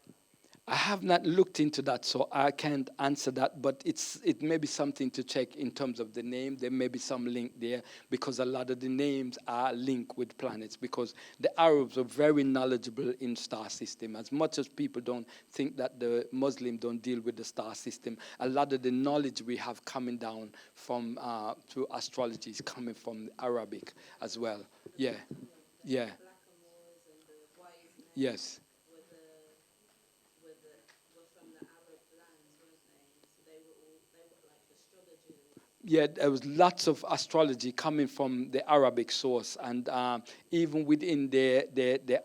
I have not looked into that, so I can't answer that, but it may be something to check in terms of the name. There may be some link there, because a lot of the names are linked with planets, because the Arabs are very knowledgeable in star system. As much as people don't think that the Muslim don't deal with the star system, a lot of the knowledge we have coming down from through astrology is coming from Arabic as well. Yeah, yeah, Blackamoors and the wise men yes. were from the Arab lands, weren't they? So they were like astrologers. Yeah, there was lots of astrology coming from the Arabic source, and even within their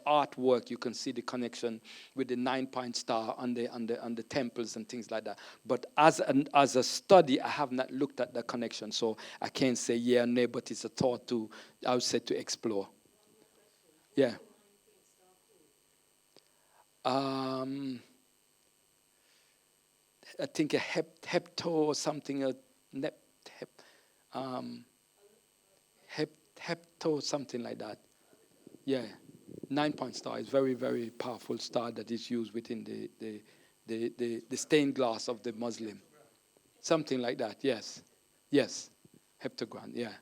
artwork, you can see the connection with the 9-point star on the temples and things like that. But as a study, I have not looked at the connection, so I can't say yeah or no. But it's a thought to, I would say, to explore. Yeah. I think a hepto or something, um, hepto, something like that. Yeah, 9-point star is very, very powerful star that is used within the stained glass of the Muslim. Something like that, yes. Yes, heptagram, yeah.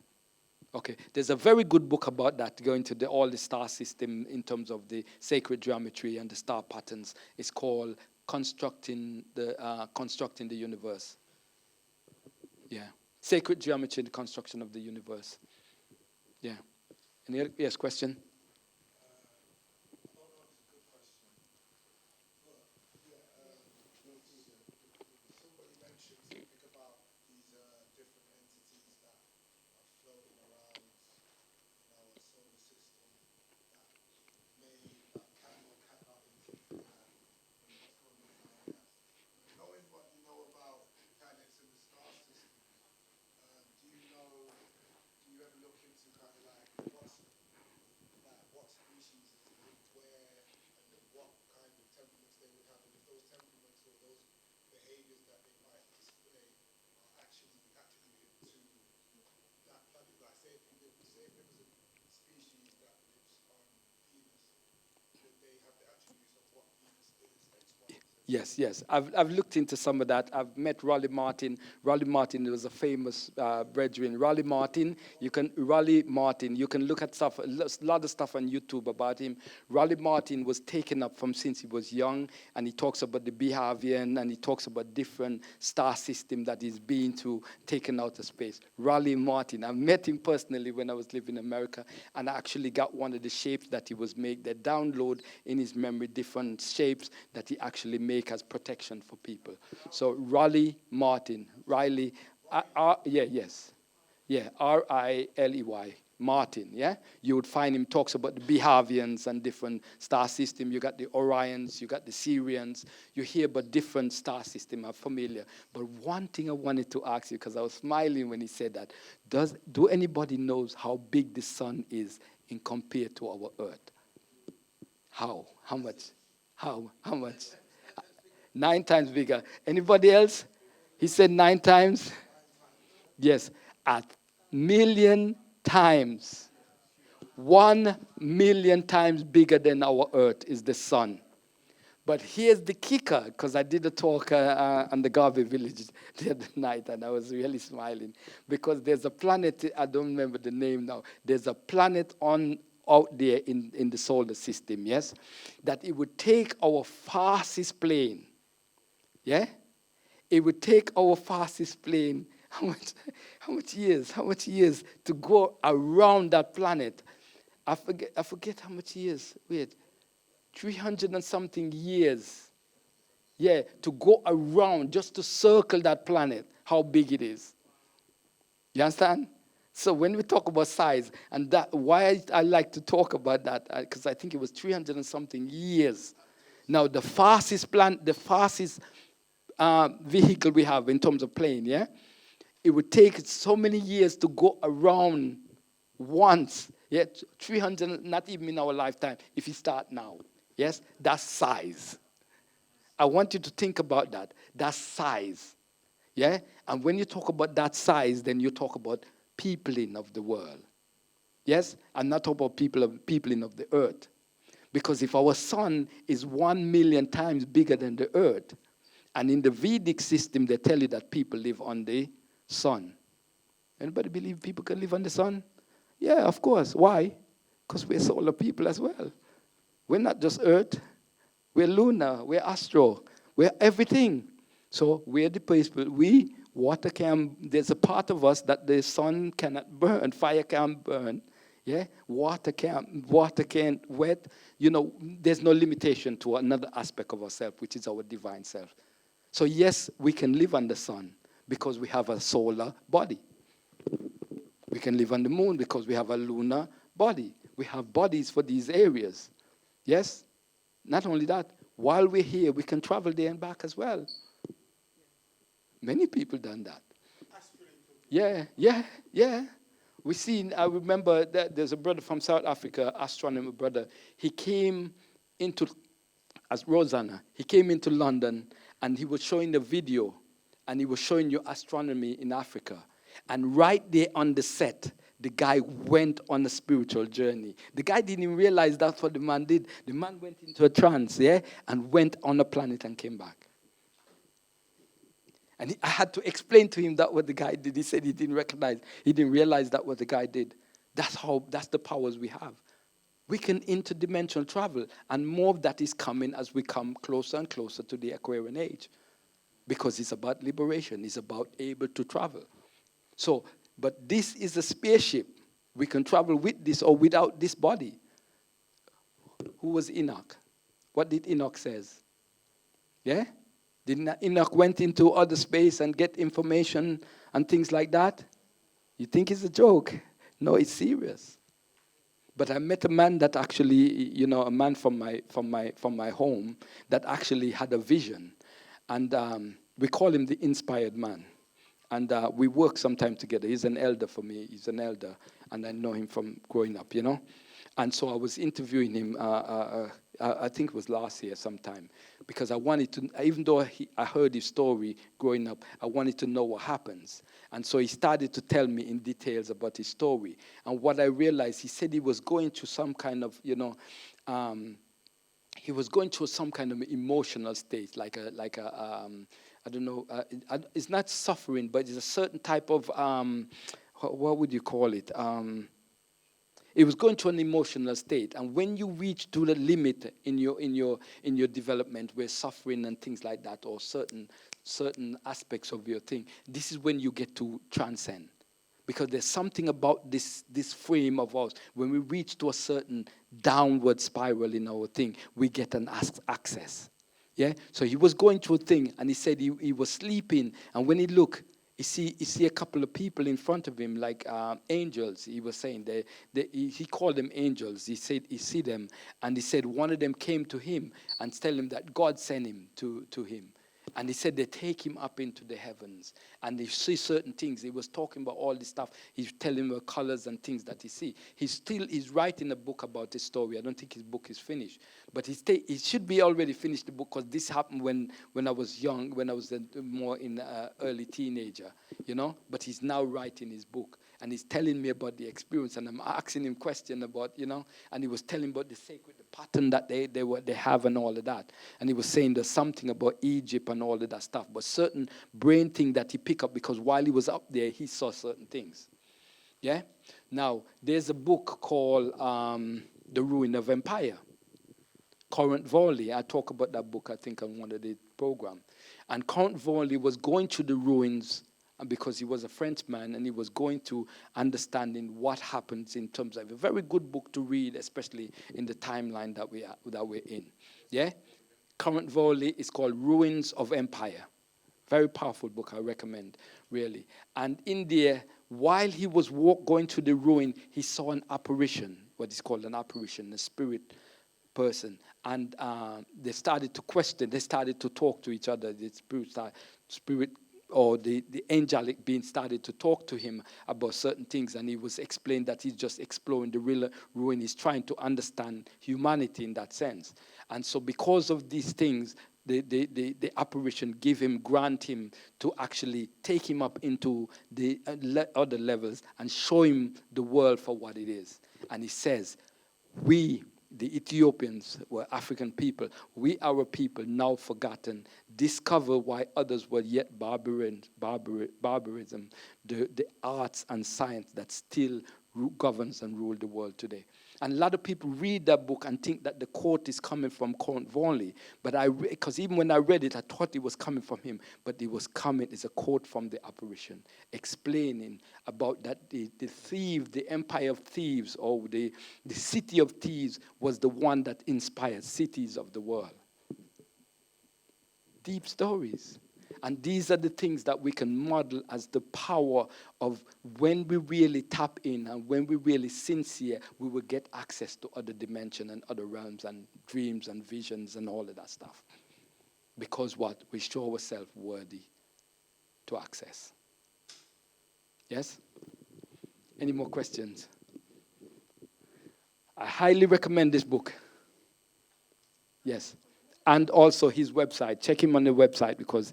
Okay, there's a very good book about that, going to all the star system in terms of the sacred geometry and the star patterns. It's called Constructing the Universe. Yeah, sacred geometry, the construction of the universe. Yeah. Any other, yes, question? Somebody mentioned something about these different entities that are floating around in our solar system that that can or cannot interfere with what's going on around us. Knowing what you know about planets and the star system, do you ever look into kind of like what species live where and what kind of temperaments they would have, and if those temperaments or those behaviors that they might display are actually attributed to that planet? Like say if there was a species that lives on Venus, would they have the attributes of what Venus is, X, Y, Z? Yes, yes. I've looked into some of that. I've met Raleigh Martin. Raleigh Martin was a famous brethren. Raleigh Martin, you can look at stuff, a lot of stuff on YouTube about him. Raleigh Martin was taken up from since he was young, and he talks about the Behavian, and he talks about different star system that he's been to, taken out of space. Raleigh Martin, I met him personally when I was living in America, and I actually got one of the shapes that he was made, that download in his memory different shapes that he actually made as protection for people. So Raleigh Martin, Riley, Riley, Martin, yeah? You would find him talks about the Behavians and different star system. You got the Orions, you got the Syrians. You hear about different star system are familiar. But one thing I wanted to ask you, because I was smiling when he said that, do anybody knows how big the sun is in compared to our earth? How? How much? How much? 9 times bigger. Anybody else? He said 9 times? Yes, at million times. 1,000,000 times bigger than our Earth is the sun. But here's the kicker, because I did a talk on the Garvey village the other night, and I was really smiling, because there's a planet, I don't remember the name now, there's a planet out there in the solar system, yes, that it would take our fastest plane, yeah? It would take our fastest plane, how much years to go around that planet? I forget how much years, wait. 300 and something years, yeah, to go around, just to circle that planet, how big it is. You understand? So when we talk about size, and that why I like to talk about that, because I think it was 300 and something years. Now the fastest vehicle we have in terms of plane, yeah, it would take so many years to go around once, yeah, 300, not even in our lifetime, if you start now. Yes, that's size. I want you to think about that. That's size. Yeah? And when you talk about that size, then you talk about peopling of the world. Yes? I'm not talking about peopling of the earth. Because if our sun is 1,000,000 times bigger than the earth, and in the Vedic system, they tell you that people live on the sun. Anybody believe people can live on the sun? Yeah, of course. Why? Because we're solar people as well. We're not just Earth. We're lunar. We're astral. We're everything. So we're the people. There's a part of us that the sun cannot burn, fire can't burn. Yeah, water can't wet. There's no limitation to another aspect of ourselves, which is our divine self. So yes, we can live on the sun because we have a solar body. We can live on the moon because we have a lunar body. We have bodies for these areas. Yes? Not only that, while we're here, we can travel there and back as well. Many people done that. Yeah. I remember that there's a brother from South Africa, astronomer brother. He came into, as Rosanna, he came into London and he was showing the video and he was showing you astronomy in Africa. And right there on the set, the guy went on a spiritual journey. The guy didn't even realize that's what the man did. The man went into a trance, yeah, and went on a planet and came back. And I had to explain to him that what the guy did. He said he didn't realize that what the guy did. That's the powers we have. We can interdimensional travel, and more of that is coming as we come closer and closer to the Aquarian age. Because it's about liberation, it's about able to travel. So, but this is a spaceship. We can travel with this or without this body. Who was Enoch? What did Enoch says? Yeah? Did Enoch went into other space and get information and things like that? You think it's a joke? No, it's serious. But I met a man that actually, a man from my home that actually had a vision, and we call him the inspired man. And we work sometime together. He's an elder for me. He's an elder, and I know him from growing up, And so I was interviewing him, I think it was last year sometime, because I wanted to, even though I heard his story growing up, I wanted to know what happens. And so he started to tell me in details about his story. And what I realized, he said he was going through some kind of, he was going through some kind of emotional state, I don't know, it's not suffering, but it's a certain type of, what would you call it? It was going to an emotional state, and when you reach to the limit in your development, where suffering and things like that, or certain aspects of your thing, this is when you get to transcend, because there's something about this frame of ours. When we reach to a certain downward spiral in our thing, we get an access. Yeah, so he was going through a thing, and he said he was sleeping, and when he looked, he see a couple of people in front of him, like angels. He was saying he called them angels. He said he see them, and he said one of them came to him and tell him that God sent him to him, And he said they take him up into the heavens and they see certain things. He was talking about all this stuff. He's telling the colors and things that he see. He's writing a book about this story. I don't think his book is finished. But he should be already finished the book, because this happened when I was young, when I was more in early teenager, you know. But he's now writing his book. And he's telling me about the experience, and I'm asking him questions about, you know, and he was telling about the sacred, the pattern that they have and all of that. And he was saying there's something about Egypt and all of that stuff, but certain brain thing that he picked up, because while he was up there, he saw certain things. Yeah? Now, there's a book called The Ruin of Empire. Count Vorley, I talk about that book, I think, on one of the programs. And Count Vorley was going to the ruins, and because he was a Frenchman, and he was going to understanding what happens in terms of a very good book to read, especially in the timeline that we're in. Yeah? Current Vorley is called Ruins of Empire. Very powerful book, I recommend, really. And in there, while he was going to the ruin, he saw an apparition, what is called an apparition, a spirit person. And they started to question, they started to talk to each other. The spirit or the angelic being started to talk to him about certain things, and he was explained that he's just exploring the real ruin. He's trying to understand humanity in that sense. And so because of these things, the apparition grant him to actually take him up into the other levels and show him the world for what it is. And he says, we, the Ethiopians, were African people. We, our people, now forgotten, discover why others were yet barbarism, the arts and science that still governs and rule the world today. And a lot of people read that book and think that the quote is coming from Count Vorley. But because even when I read it, I thought it was coming from him. But it was coming, it's a quote from the apparition, explaining about that the thief, the empire of thieves, or the city of thieves was the one that inspired cities of the world. Deep stories. And these are the things that we can model as the power of when we really tap in and when we really sincere, we will get access to other dimensions and other realms and dreams and visions and all of that stuff. Because what? We show ourselves worthy to access. Yes? Any more questions? I highly recommend this book. Yes. And also his website. Check him on the website, because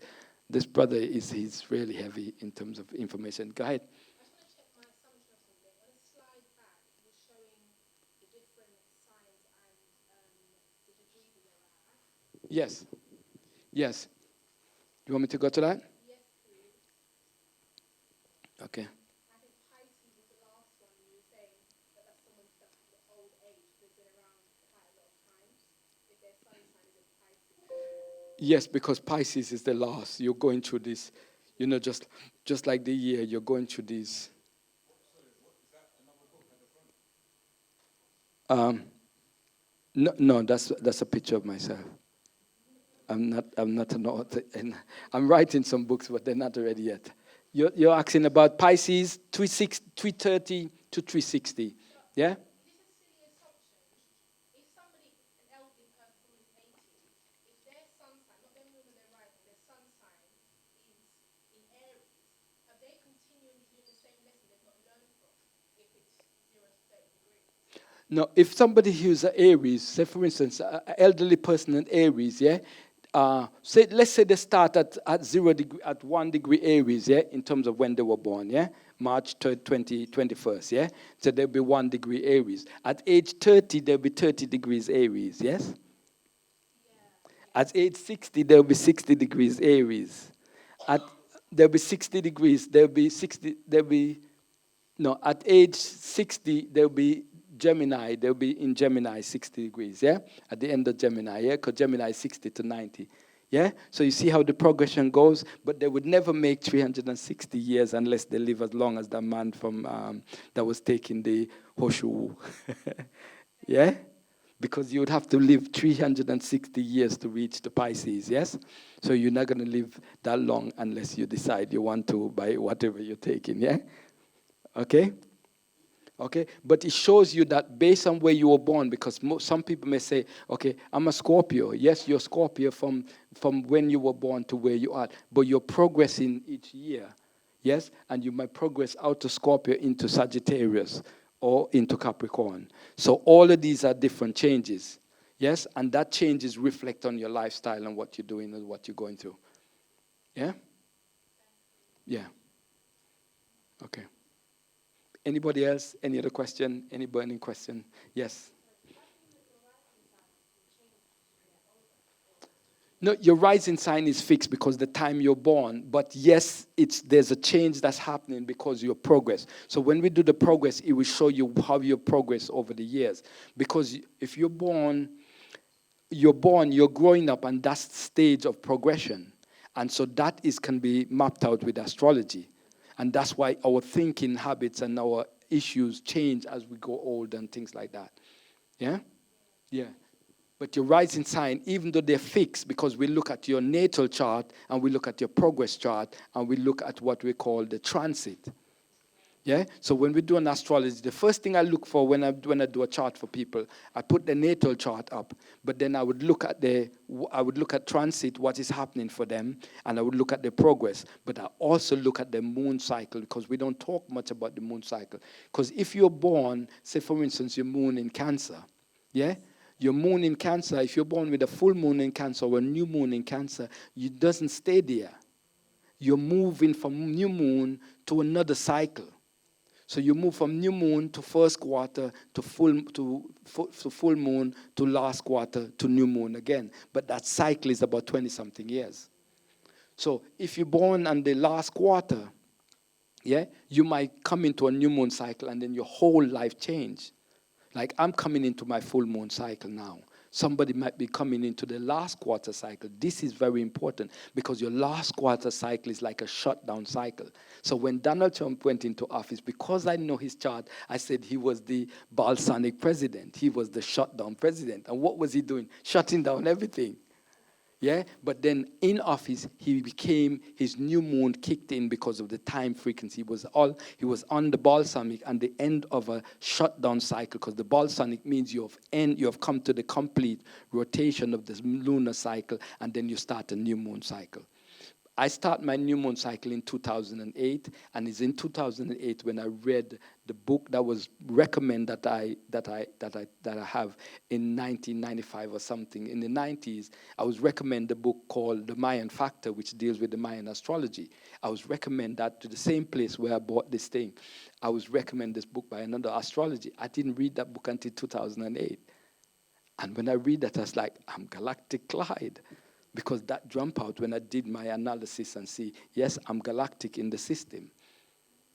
this brother he's really heavy in terms of information. Go ahead. I just want to check my assumption of something. On a slide back, you're showing the different signs and the degrees that they're at. Yes. Yes. You want me to go to that? Yes, please. Okay. I think Pisces was the last one. You were saying that that's someone stuck in the old age. They've been around quite a lot of times. If their sun sign is in Pisces. Yes, because Pisces is the last. You're going through this, just like the year, you're going through this. No, that's a picture of myself. I'm not an author, and I'm writing some books, but they're not ready yet. You're asking about Pisces 330 to 360, yeah? Is this a silly assumption? If somebody, an elderly person, someone who's 80, if their sun sign, not them when they're rising, their sun sign is in Aries, have they continually doing the same lesson they've not learned from if it's 0 to 30 degrees? No, if somebody who's an Aries, say for instance, an elderly person in Aries, yeah, let's say they start at 0 degree, at 1 degree Aries, yeah, in terms of when they were born, yeah, March 3rd, 21st, yeah, so there'll be 1 degree Aries. At age 30, there'll be 30 degrees Aries, yes? At age 60, there'll be 60 degrees Aries. There'll be 60 degrees, at age 60, there'll be Gemini, they'll be in Gemini 60 degrees, yeah? At the end of Gemini, yeah? Because Gemini is 60 to 90, yeah? So you see how the progression goes, but they would never make 360 years unless they live as long as the man from that was taking the Hoshu, yeah? Because you would have to live 360 years to reach the Pisces, yes? So you're not going to live that long unless you decide you want to by whatever you're taking, yeah? Okay? Okay, but it shows you that based on where you were born, because some people may say, okay, I'm a Scorpio. Yes, you're Scorpio from when you were born to where you are, but you're progressing each year. Yes, and you might progress out of Scorpio into Sagittarius or into Capricorn. So all of these are different changes. Yes, and that changes reflect on your lifestyle and what you're doing and what you're going through. Yeah? Yeah. Okay. Anybody else? Any other question? Any burning question? Yes. No, your rising sign is fixed because the time you're born. But yes, there's a change that's happening because your progress. So when we do the progress, it will show you how you progress over the years. Because if you're growing up, and that's the stage of progression. And so that can be mapped out with astrology. And that's why our thinking habits and our issues change as we go old and things like that. Yeah? Yeah. But your rising sign, even though they're fixed, because we look at your natal chart and we look at your progress chart and we look at what we call the transit. Yeah? So when we do an astrology, the first thing I look for when I do a chart for people, I put the natal chart up, but then I would look at transit, what is happening for them, and I would look at the progress. But I also look at the moon cycle, because we don't talk much about the moon cycle. Because if you're born, say for instance, your moon in Cancer, yeah? Your moon in Cancer, if you're born with a full moon in Cancer or a new moon in Cancer, it doesn't stay there. You're moving from new moon to another cycle. So you move from new moon to first quarter to full moon to last quarter to new moon again. But that cycle is about 20-something years. So if you're born on the last quarter, yeah, you might come into a new moon cycle and then your whole life change. Like I'm coming into my full moon cycle now. Somebody might be coming into the last quarter cycle. This is very important because your last quarter cycle is like a shutdown cycle. So when Donald Trump went into office, because I know his chart, I said he was the balsamic president. He was the shutdown president. And what was he doing? Shutting down everything. Yeah, but then in office, his new moon kicked in because of the time frequency. He was on the balsamic and the end of a shutdown cycle, because the balsamic means you have come to the complete rotation of this lunar cycle, and then you start a new moon cycle. I start my new moon cycle in 2008, and it's in 2008 when I read the book that was recommended that I have in 1995 or something. In the 90s, I was recommended a book called The Mayan Factor, which deals with the Mayan astrology. I was recommended that to the same place where I bought this thing. I was recommended this book by another astrology. I didn't read that book until 2008. And when I read that, I was like, I'm Galactic Clyde. Because that jumped out when I did my analysis and see, yes, I'm galactic in the system.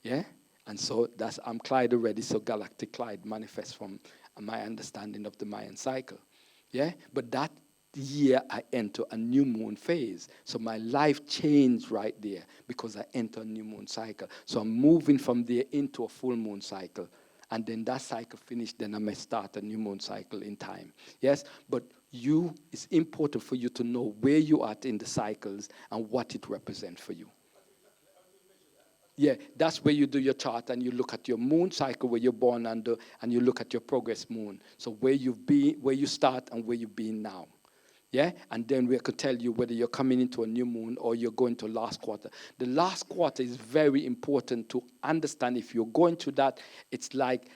Yeah? And so I'm Clyde already, so Galactic Clyde manifests from my understanding of the Mayan cycle. Yeah? But that year I enter a new moon phase. So my life changed right there because I enter a new moon cycle. So I'm moving from there into a full moon cycle. And then that cycle finished, then I may start a new moon cycle in time. Yes? But it's important for you to know where you are in the cycles and what it represents for you. Yeah, that's where you do your chart and you look at your moon cycle where you're born under, and you look at your progress moon. So where you start and where you've been now. Yeah, and then we could tell you whether you're coming into a new moon or you're going to last quarter. The last quarter is very important to understand. If you're going to that, it's like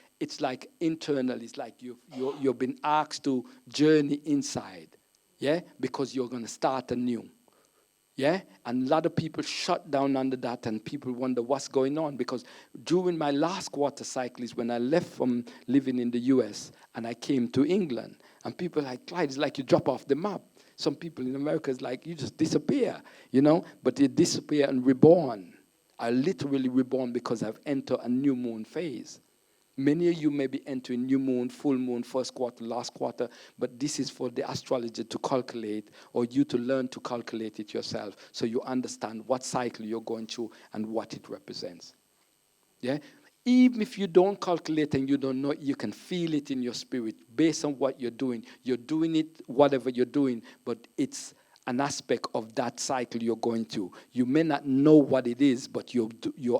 internal. It's like you've been asked to journey inside. Yeah, because you're going to start anew. Yeah, and a lot of people shut down under that, and people wonder what's going on, because during my last quarter cycle is when I left from living in the US and I came to England, and people are like, Clyde, it's like you drop off the map. Some people in America is like, you just disappear, but you disappear and reborn. I literally reborn because I've entered a new moon phase. Many of you may be entering new moon, full moon, first quarter, last quarter, but this is for the astrologer to calculate, or you to learn to calculate it yourself, so you understand what cycle you're going through and what it represents. Yeah? Even if you don't calculate and you don't know, you can feel it in your spirit based on what you're doing. You're doing it, whatever you're doing, but it's an aspect of that cycle you're going through. You may not know what it is, but you're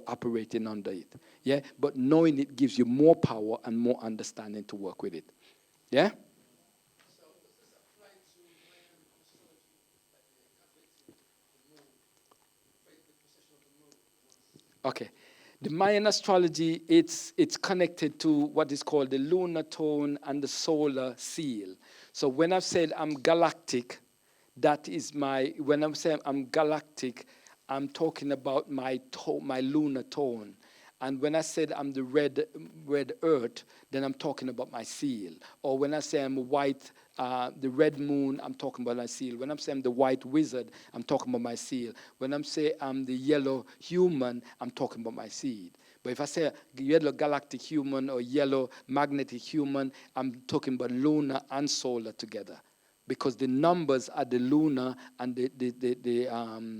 operating under it. Yeah? But knowing it gives you more power and more understanding to work with it. Yeah? So does this apply to Mayan astrology, calculating the moon, the position of the moon? Okay. The Mayan astrology, it's connected to what is called the lunar tone and the solar seal. So when I've said I'm galactic, that is when I'm saying I'm galactic, I'm talking about my lunar tone. And when I said I'm the red earth, then I'm talking about my seal. Or when I say I'm white, the red moon, I'm talking about my seal. When I'm saying I'm the white wizard, I'm talking about my seal. When I'm saying I'm the yellow human, I'm talking about my seed. But if I say yellow galactic human or yellow magnetic human, I'm talking about lunar and solar together. Because the numbers are the lunar and the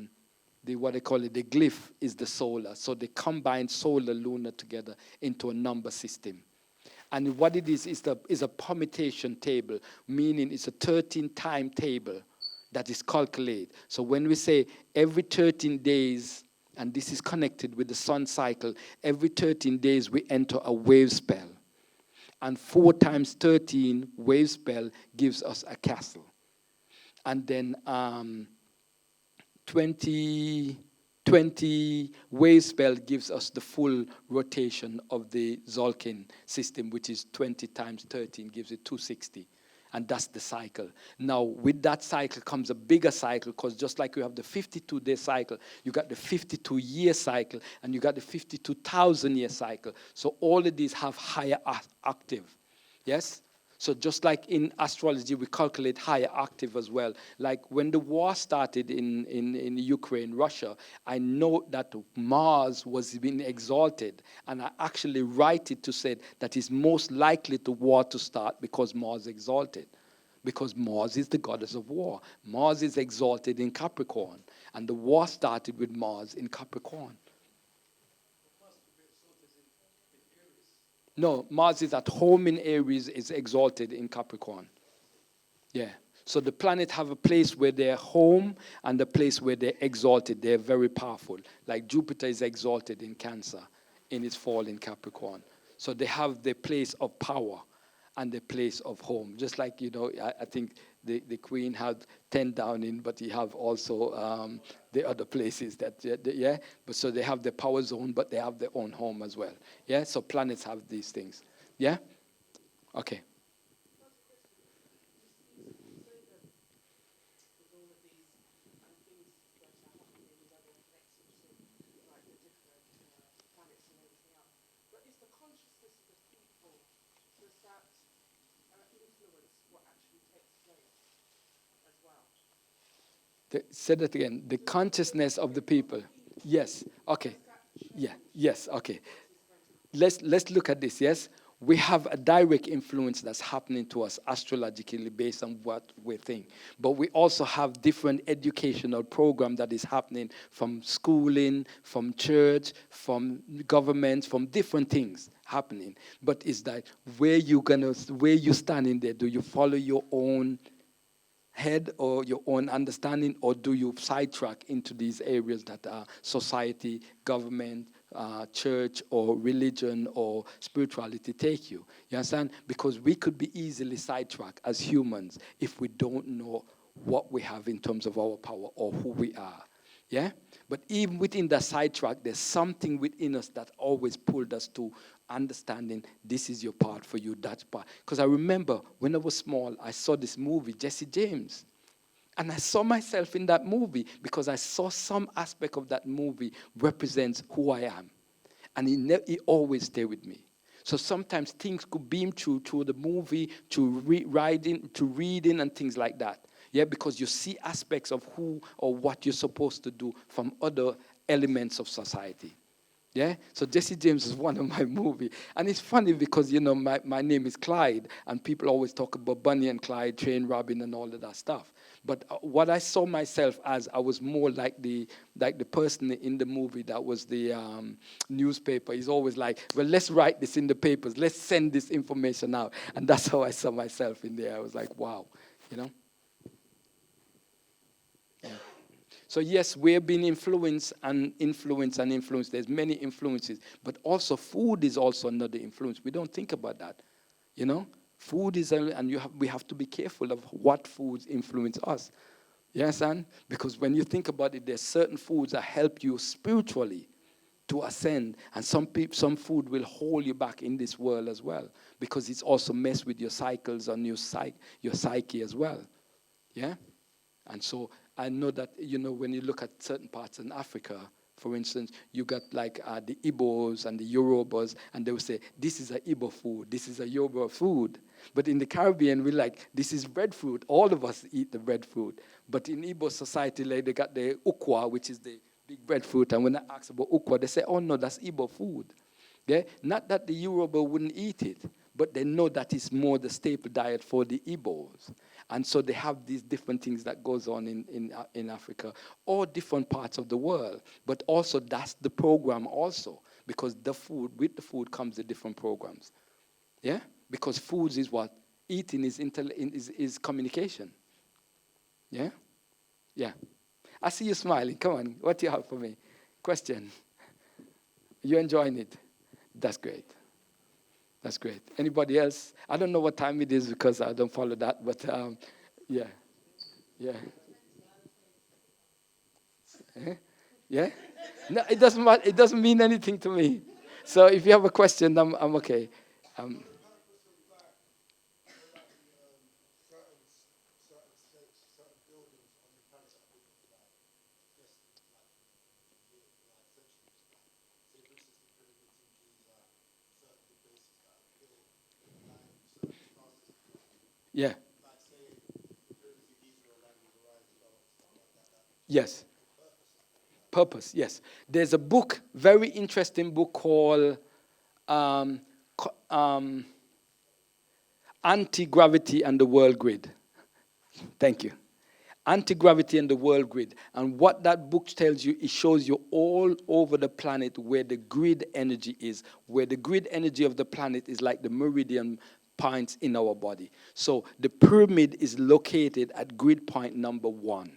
what they call it, the glyph is the solar. So they combine solar, lunar together into a number system. And what it is a permutation table, meaning it's a 13-time table that is calculated. So when we say every 13 days, and this is connected with the sun cycle, every 13 days we enter a wave spell. And 4 times 13 wave spell gives us a castle. And then 20 wave spell gives us the full rotation of the Zolkin system, which is 20 times 13 gives it 260. And that's the cycle. Now, with that cycle comes a bigger cycle, because just like you have the 52-day cycle, you got the 52-year cycle, and you got the 52,000-year cycle. So all of these have higher octave. Yes? So just like in astrology, we calculate higher octave as well. Like when the war started in Ukraine, Russia, I know that Mars was being exalted. And I actually write it to say that it's most likely the war to start because Mars exalted. Because Mars is the goddess of war. Mars is exalted in Capricorn. And the war started with Mars in Capricorn. No, Mars is at home in Aries, is exalted in Capricorn. Yeah. So the planet have a place where they're home and a place where they're exalted. They're very powerful. Like Jupiter is exalted in Cancer in its fall in Capricorn. So they have the place of power and the place of home. Just like, I think the Queen had 10 Downing, but you have also the other places that, yeah. But so they have the power zone, but they have their own home as well. Yeah, so planets have these things. Yeah? Okay. Say that again. The consciousness of the people. Yes. Okay. Yeah. Yes. Okay. Let's look at this. Yes. We have a direct influence that's happening to us astrologically based on what we think. But we also have different educational program that is happening from schooling, from church, from government, from different things happening. But it's that where you standing there? Do you follow your own head or your own understanding, or do you sidetrack into these areas that are society, government, church, or religion, or spirituality take you? You understand? Because we could be easily sidetracked as humans if we don't know what we have in terms of our power or who we are. Yeah? But even within that sidetrack, there's something within us that always pulled us to understanding this is your part for you, that part. Because I remember when I was small, I saw this movie, Jesse James. And I saw myself in that movie because I saw some aspect of that movie represents who I am. And it always stayed with me. So sometimes things could beam through the movie, to reading and things like that. Yeah, because you see aspects of who or what you're supposed to do from other elements of society. Yeah, so Jesse James is one of my movies. And it's funny because, my name is Clyde, and people always talk about Bonnie and Clyde, train robbing, and all of that stuff. But what I saw myself as, I was more like the person in the movie that was the newspaper. He's always like, well, let's write this in the papers. Let's send this information out. And that's how I saw myself in there. I was like, wow, Yeah. So yes, we're being influenced and influenced and influenced. There's many influences, but also food is also another influence. We don't think about that, you know. Food is, and we have to be careful of what foods influence us. Yes, and because when you think about it, there's certain foods that help you spiritually to ascend, and some food will hold you back in this world as well, because it's also mess with your cycles and your psyche as well. Yeah. And so I know that, you know, when you look at certain parts in Africa, for instance, you got like the Igbos and the Yorubas, and they will say, this is a Igbo food, this is a Yoruba food. But in the Caribbean, we're like, this is breadfruit. All of us eat the breadfruit. But in Igbo society, like, they got the ukwa, which is the big breadfruit. And when I ask about ukwa, they say, oh, no, that's Igbo food. Yeah? Not that the Yoruba wouldn't eat it, but they know that it's more the staple diet for the Igbos. And so they have these different things that goes on in Africa, or different parts of the world. But also that's the program also, because with the food comes the different programs. Yeah? Because foods is what? Eating is communication. Yeah? Yeah. I see you smiling. Come on. What do you have for me? Question. You enjoying it? That's great. That's great. Anybody else? I don't know what time it is because I don't follow that, but yeah. Yeah. Yeah? No, it doesn't matter. It doesn't mean anything to me. So if you have a question, I'm okay. Yeah. Yes. Purpose, yes. There's a book, very interesting book called Anti-Gravity and the World Grid. Thank you. Anti-Gravity and the World Grid. And what that book tells you, it shows you all over the planet where the grid energy is, where the grid energy of the planet is like the meridian points in our body. So the pyramid is located at grid point number 1.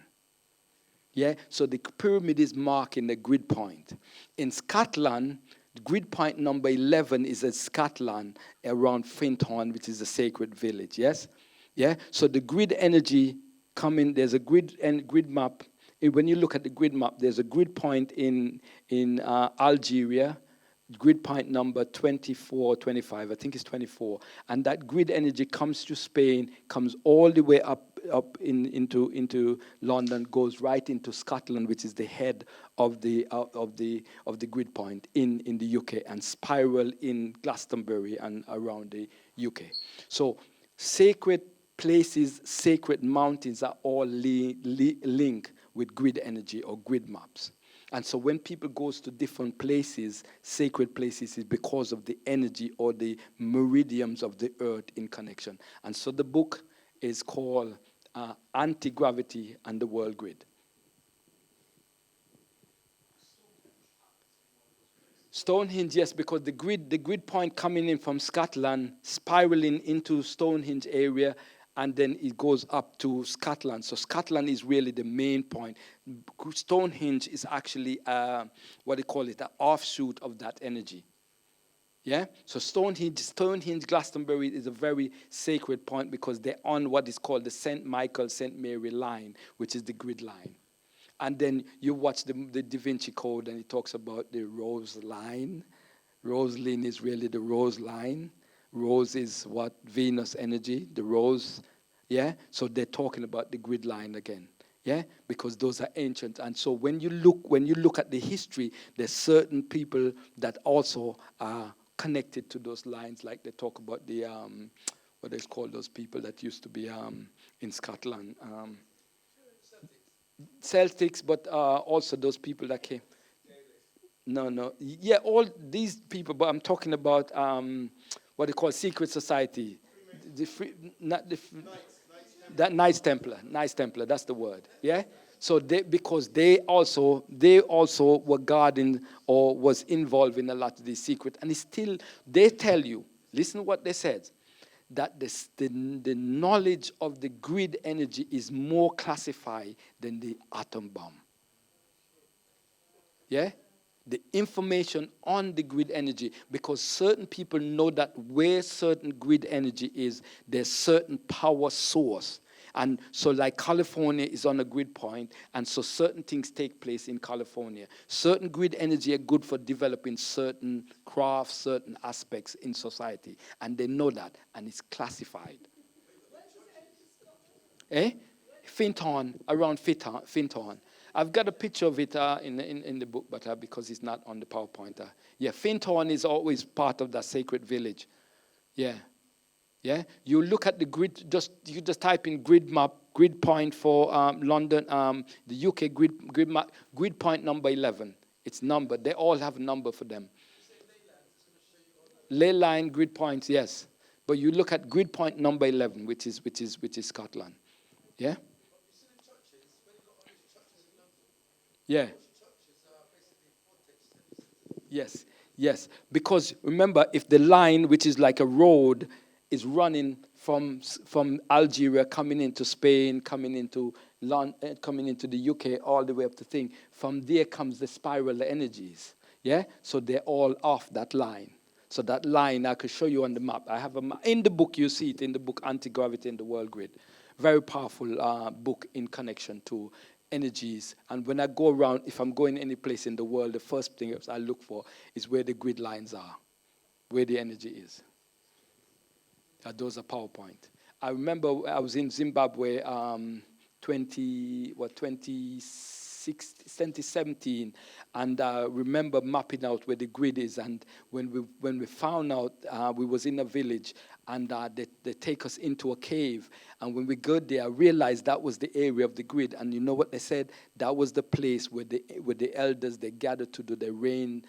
Yeah, so the pyramid is marking the grid point. In Scotland, grid point number 11 is in Scotland, around Finton, which is a sacred village. Yes, yeah. So the grid energy coming. There's a grid map. When you look at the grid map, there's a grid point in Algeria. Grid point number 24, 25, I think it's 24. And that grid energy comes to Spain, comes all the way up into London, goes right into Scotland, which is the head of the grid point in the UK, and spiral in Glastonbury and around the UK. So sacred places, sacred mountains are all linked with grid energy or grid maps. And so when people goes to different places, sacred places, is because of the energy or the meridians of the earth in connection. And so the book is called Anti-Gravity and the World Grid. Stonehenge, yes, because the grid point coming in from Scotland, spiraling into Stonehenge area, and then it goes up to Scotland. So Scotland is really the main point. Stonehenge is actually, what they call it, an offshoot of that energy. Yeah? So Stonehenge, Glastonbury is a very sacred point because they're on what is called the St. Michael, St. Mary line, which is the grid line. And then you watch the Da Vinci Code, and it talks about the rose line. Rosalind is really the rose line. Rose is what? Venus energy, the rose. Yeah? So they're talking about the grid line again. Yeah? Because those are ancient. And so when you look at the history, there's certain people that also are connected to those lines, like they talk about the what is called those people that used to be in Scotland. Celtics, but also those people that came. No. Yeah, all these people, but I'm talking about what they call secret society. Knights Templar, that's the word. Yeah? So because they also were guarding or was involved in a lot of these secret, and it's still, they tell you, listen to what they said. that the knowledge of the grid energy is more classified than the atom bomb. Yeah? The information on the grid energy, because certain people know that where certain grid energy is, there's certain power source. And so like California is on a grid point, and so certain things take place in California. Certain grid energy are good for developing certain crafts, certain aspects in society. And they know that, and it's classified. Eh? Finton, around Finton. I've got a picture of it in the book, but because it's not on the PowerPoint. Yeah, Finton is always part of that sacred village. Yeah. Yeah, you look at the grid. You just type in grid map, grid point for London, the UK grid map, grid point number 11. It's numbered. They all have a number for them. Ley line grid points, yes. But you look at grid point number 11, which is Scotland. Yeah. Yeah. Yes. Yes. Because remember, if the line, which is like a road, is running from Algeria, coming into Spain, coming into London, coming into the UK, all the way up to thing. From there comes the spiral energies. Yeah, so they're all off that line. So that line I could show you on the map. I have a map in the book. You see it in the book, Anti-Gravity in the World Grid. Very powerful book in connection to energies. And when I go around, if I'm going any place in the world, the first thing I look for is where the grid lines are, where the energy is. Those are PowerPoint. I remember I was in Zimbabwe 2017, and I remember mapping out where the grid is. And when we found out, we was in a village, and they take us into a cave. And when we got there, I realized that was the area of the grid. And you know what they said? That was the place where the elders, they gathered to do the rain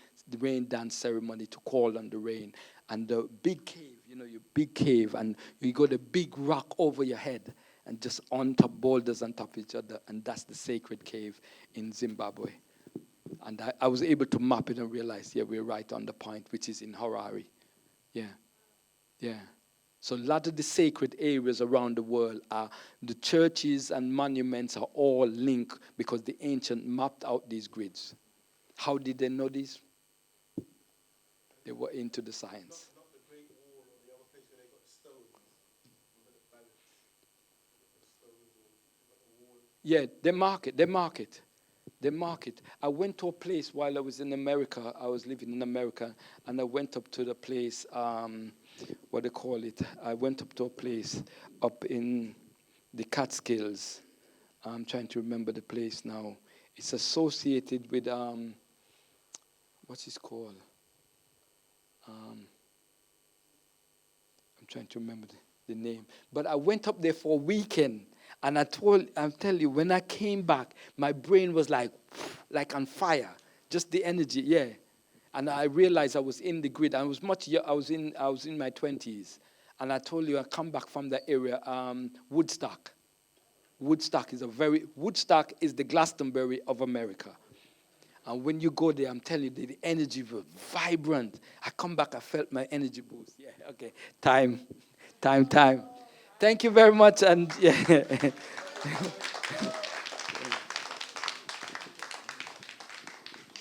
dance ceremony to call on the rain. And the big cave, your big cave, and you got a big rock over your head, and just on top, boulders on top of each other, and that's the sacred cave in Zimbabwe. And I was able to map it and realize, yeah, we're right on the point, which is in Harare. Yeah, yeah. So a lot of the sacred areas around the world are, the churches and monuments are all linked because the ancient mapped out these grids. How did they know this? They were into the science. Yeah, they market. I went to a place while I was in America. I was living in America, and I went up to the place, what they call it. I went up to a place up in the Catskills. I'm trying to remember the place now. It's associated with, what's it called? I'm trying to remember the name. But I went up there for a weekend. And I'll tell you, when I came back, my brain was like on fire, just the energy, yeah. And I realized I was in the grid. I was in my 20s, and I told you I come back from that area, Woodstock. Woodstock is the Glastonbury of America. And when you go there, I'm telling you, the energy was vibrant. I come back, I felt my energy boost. Yeah, okay, time. Thank you very much, and yeah.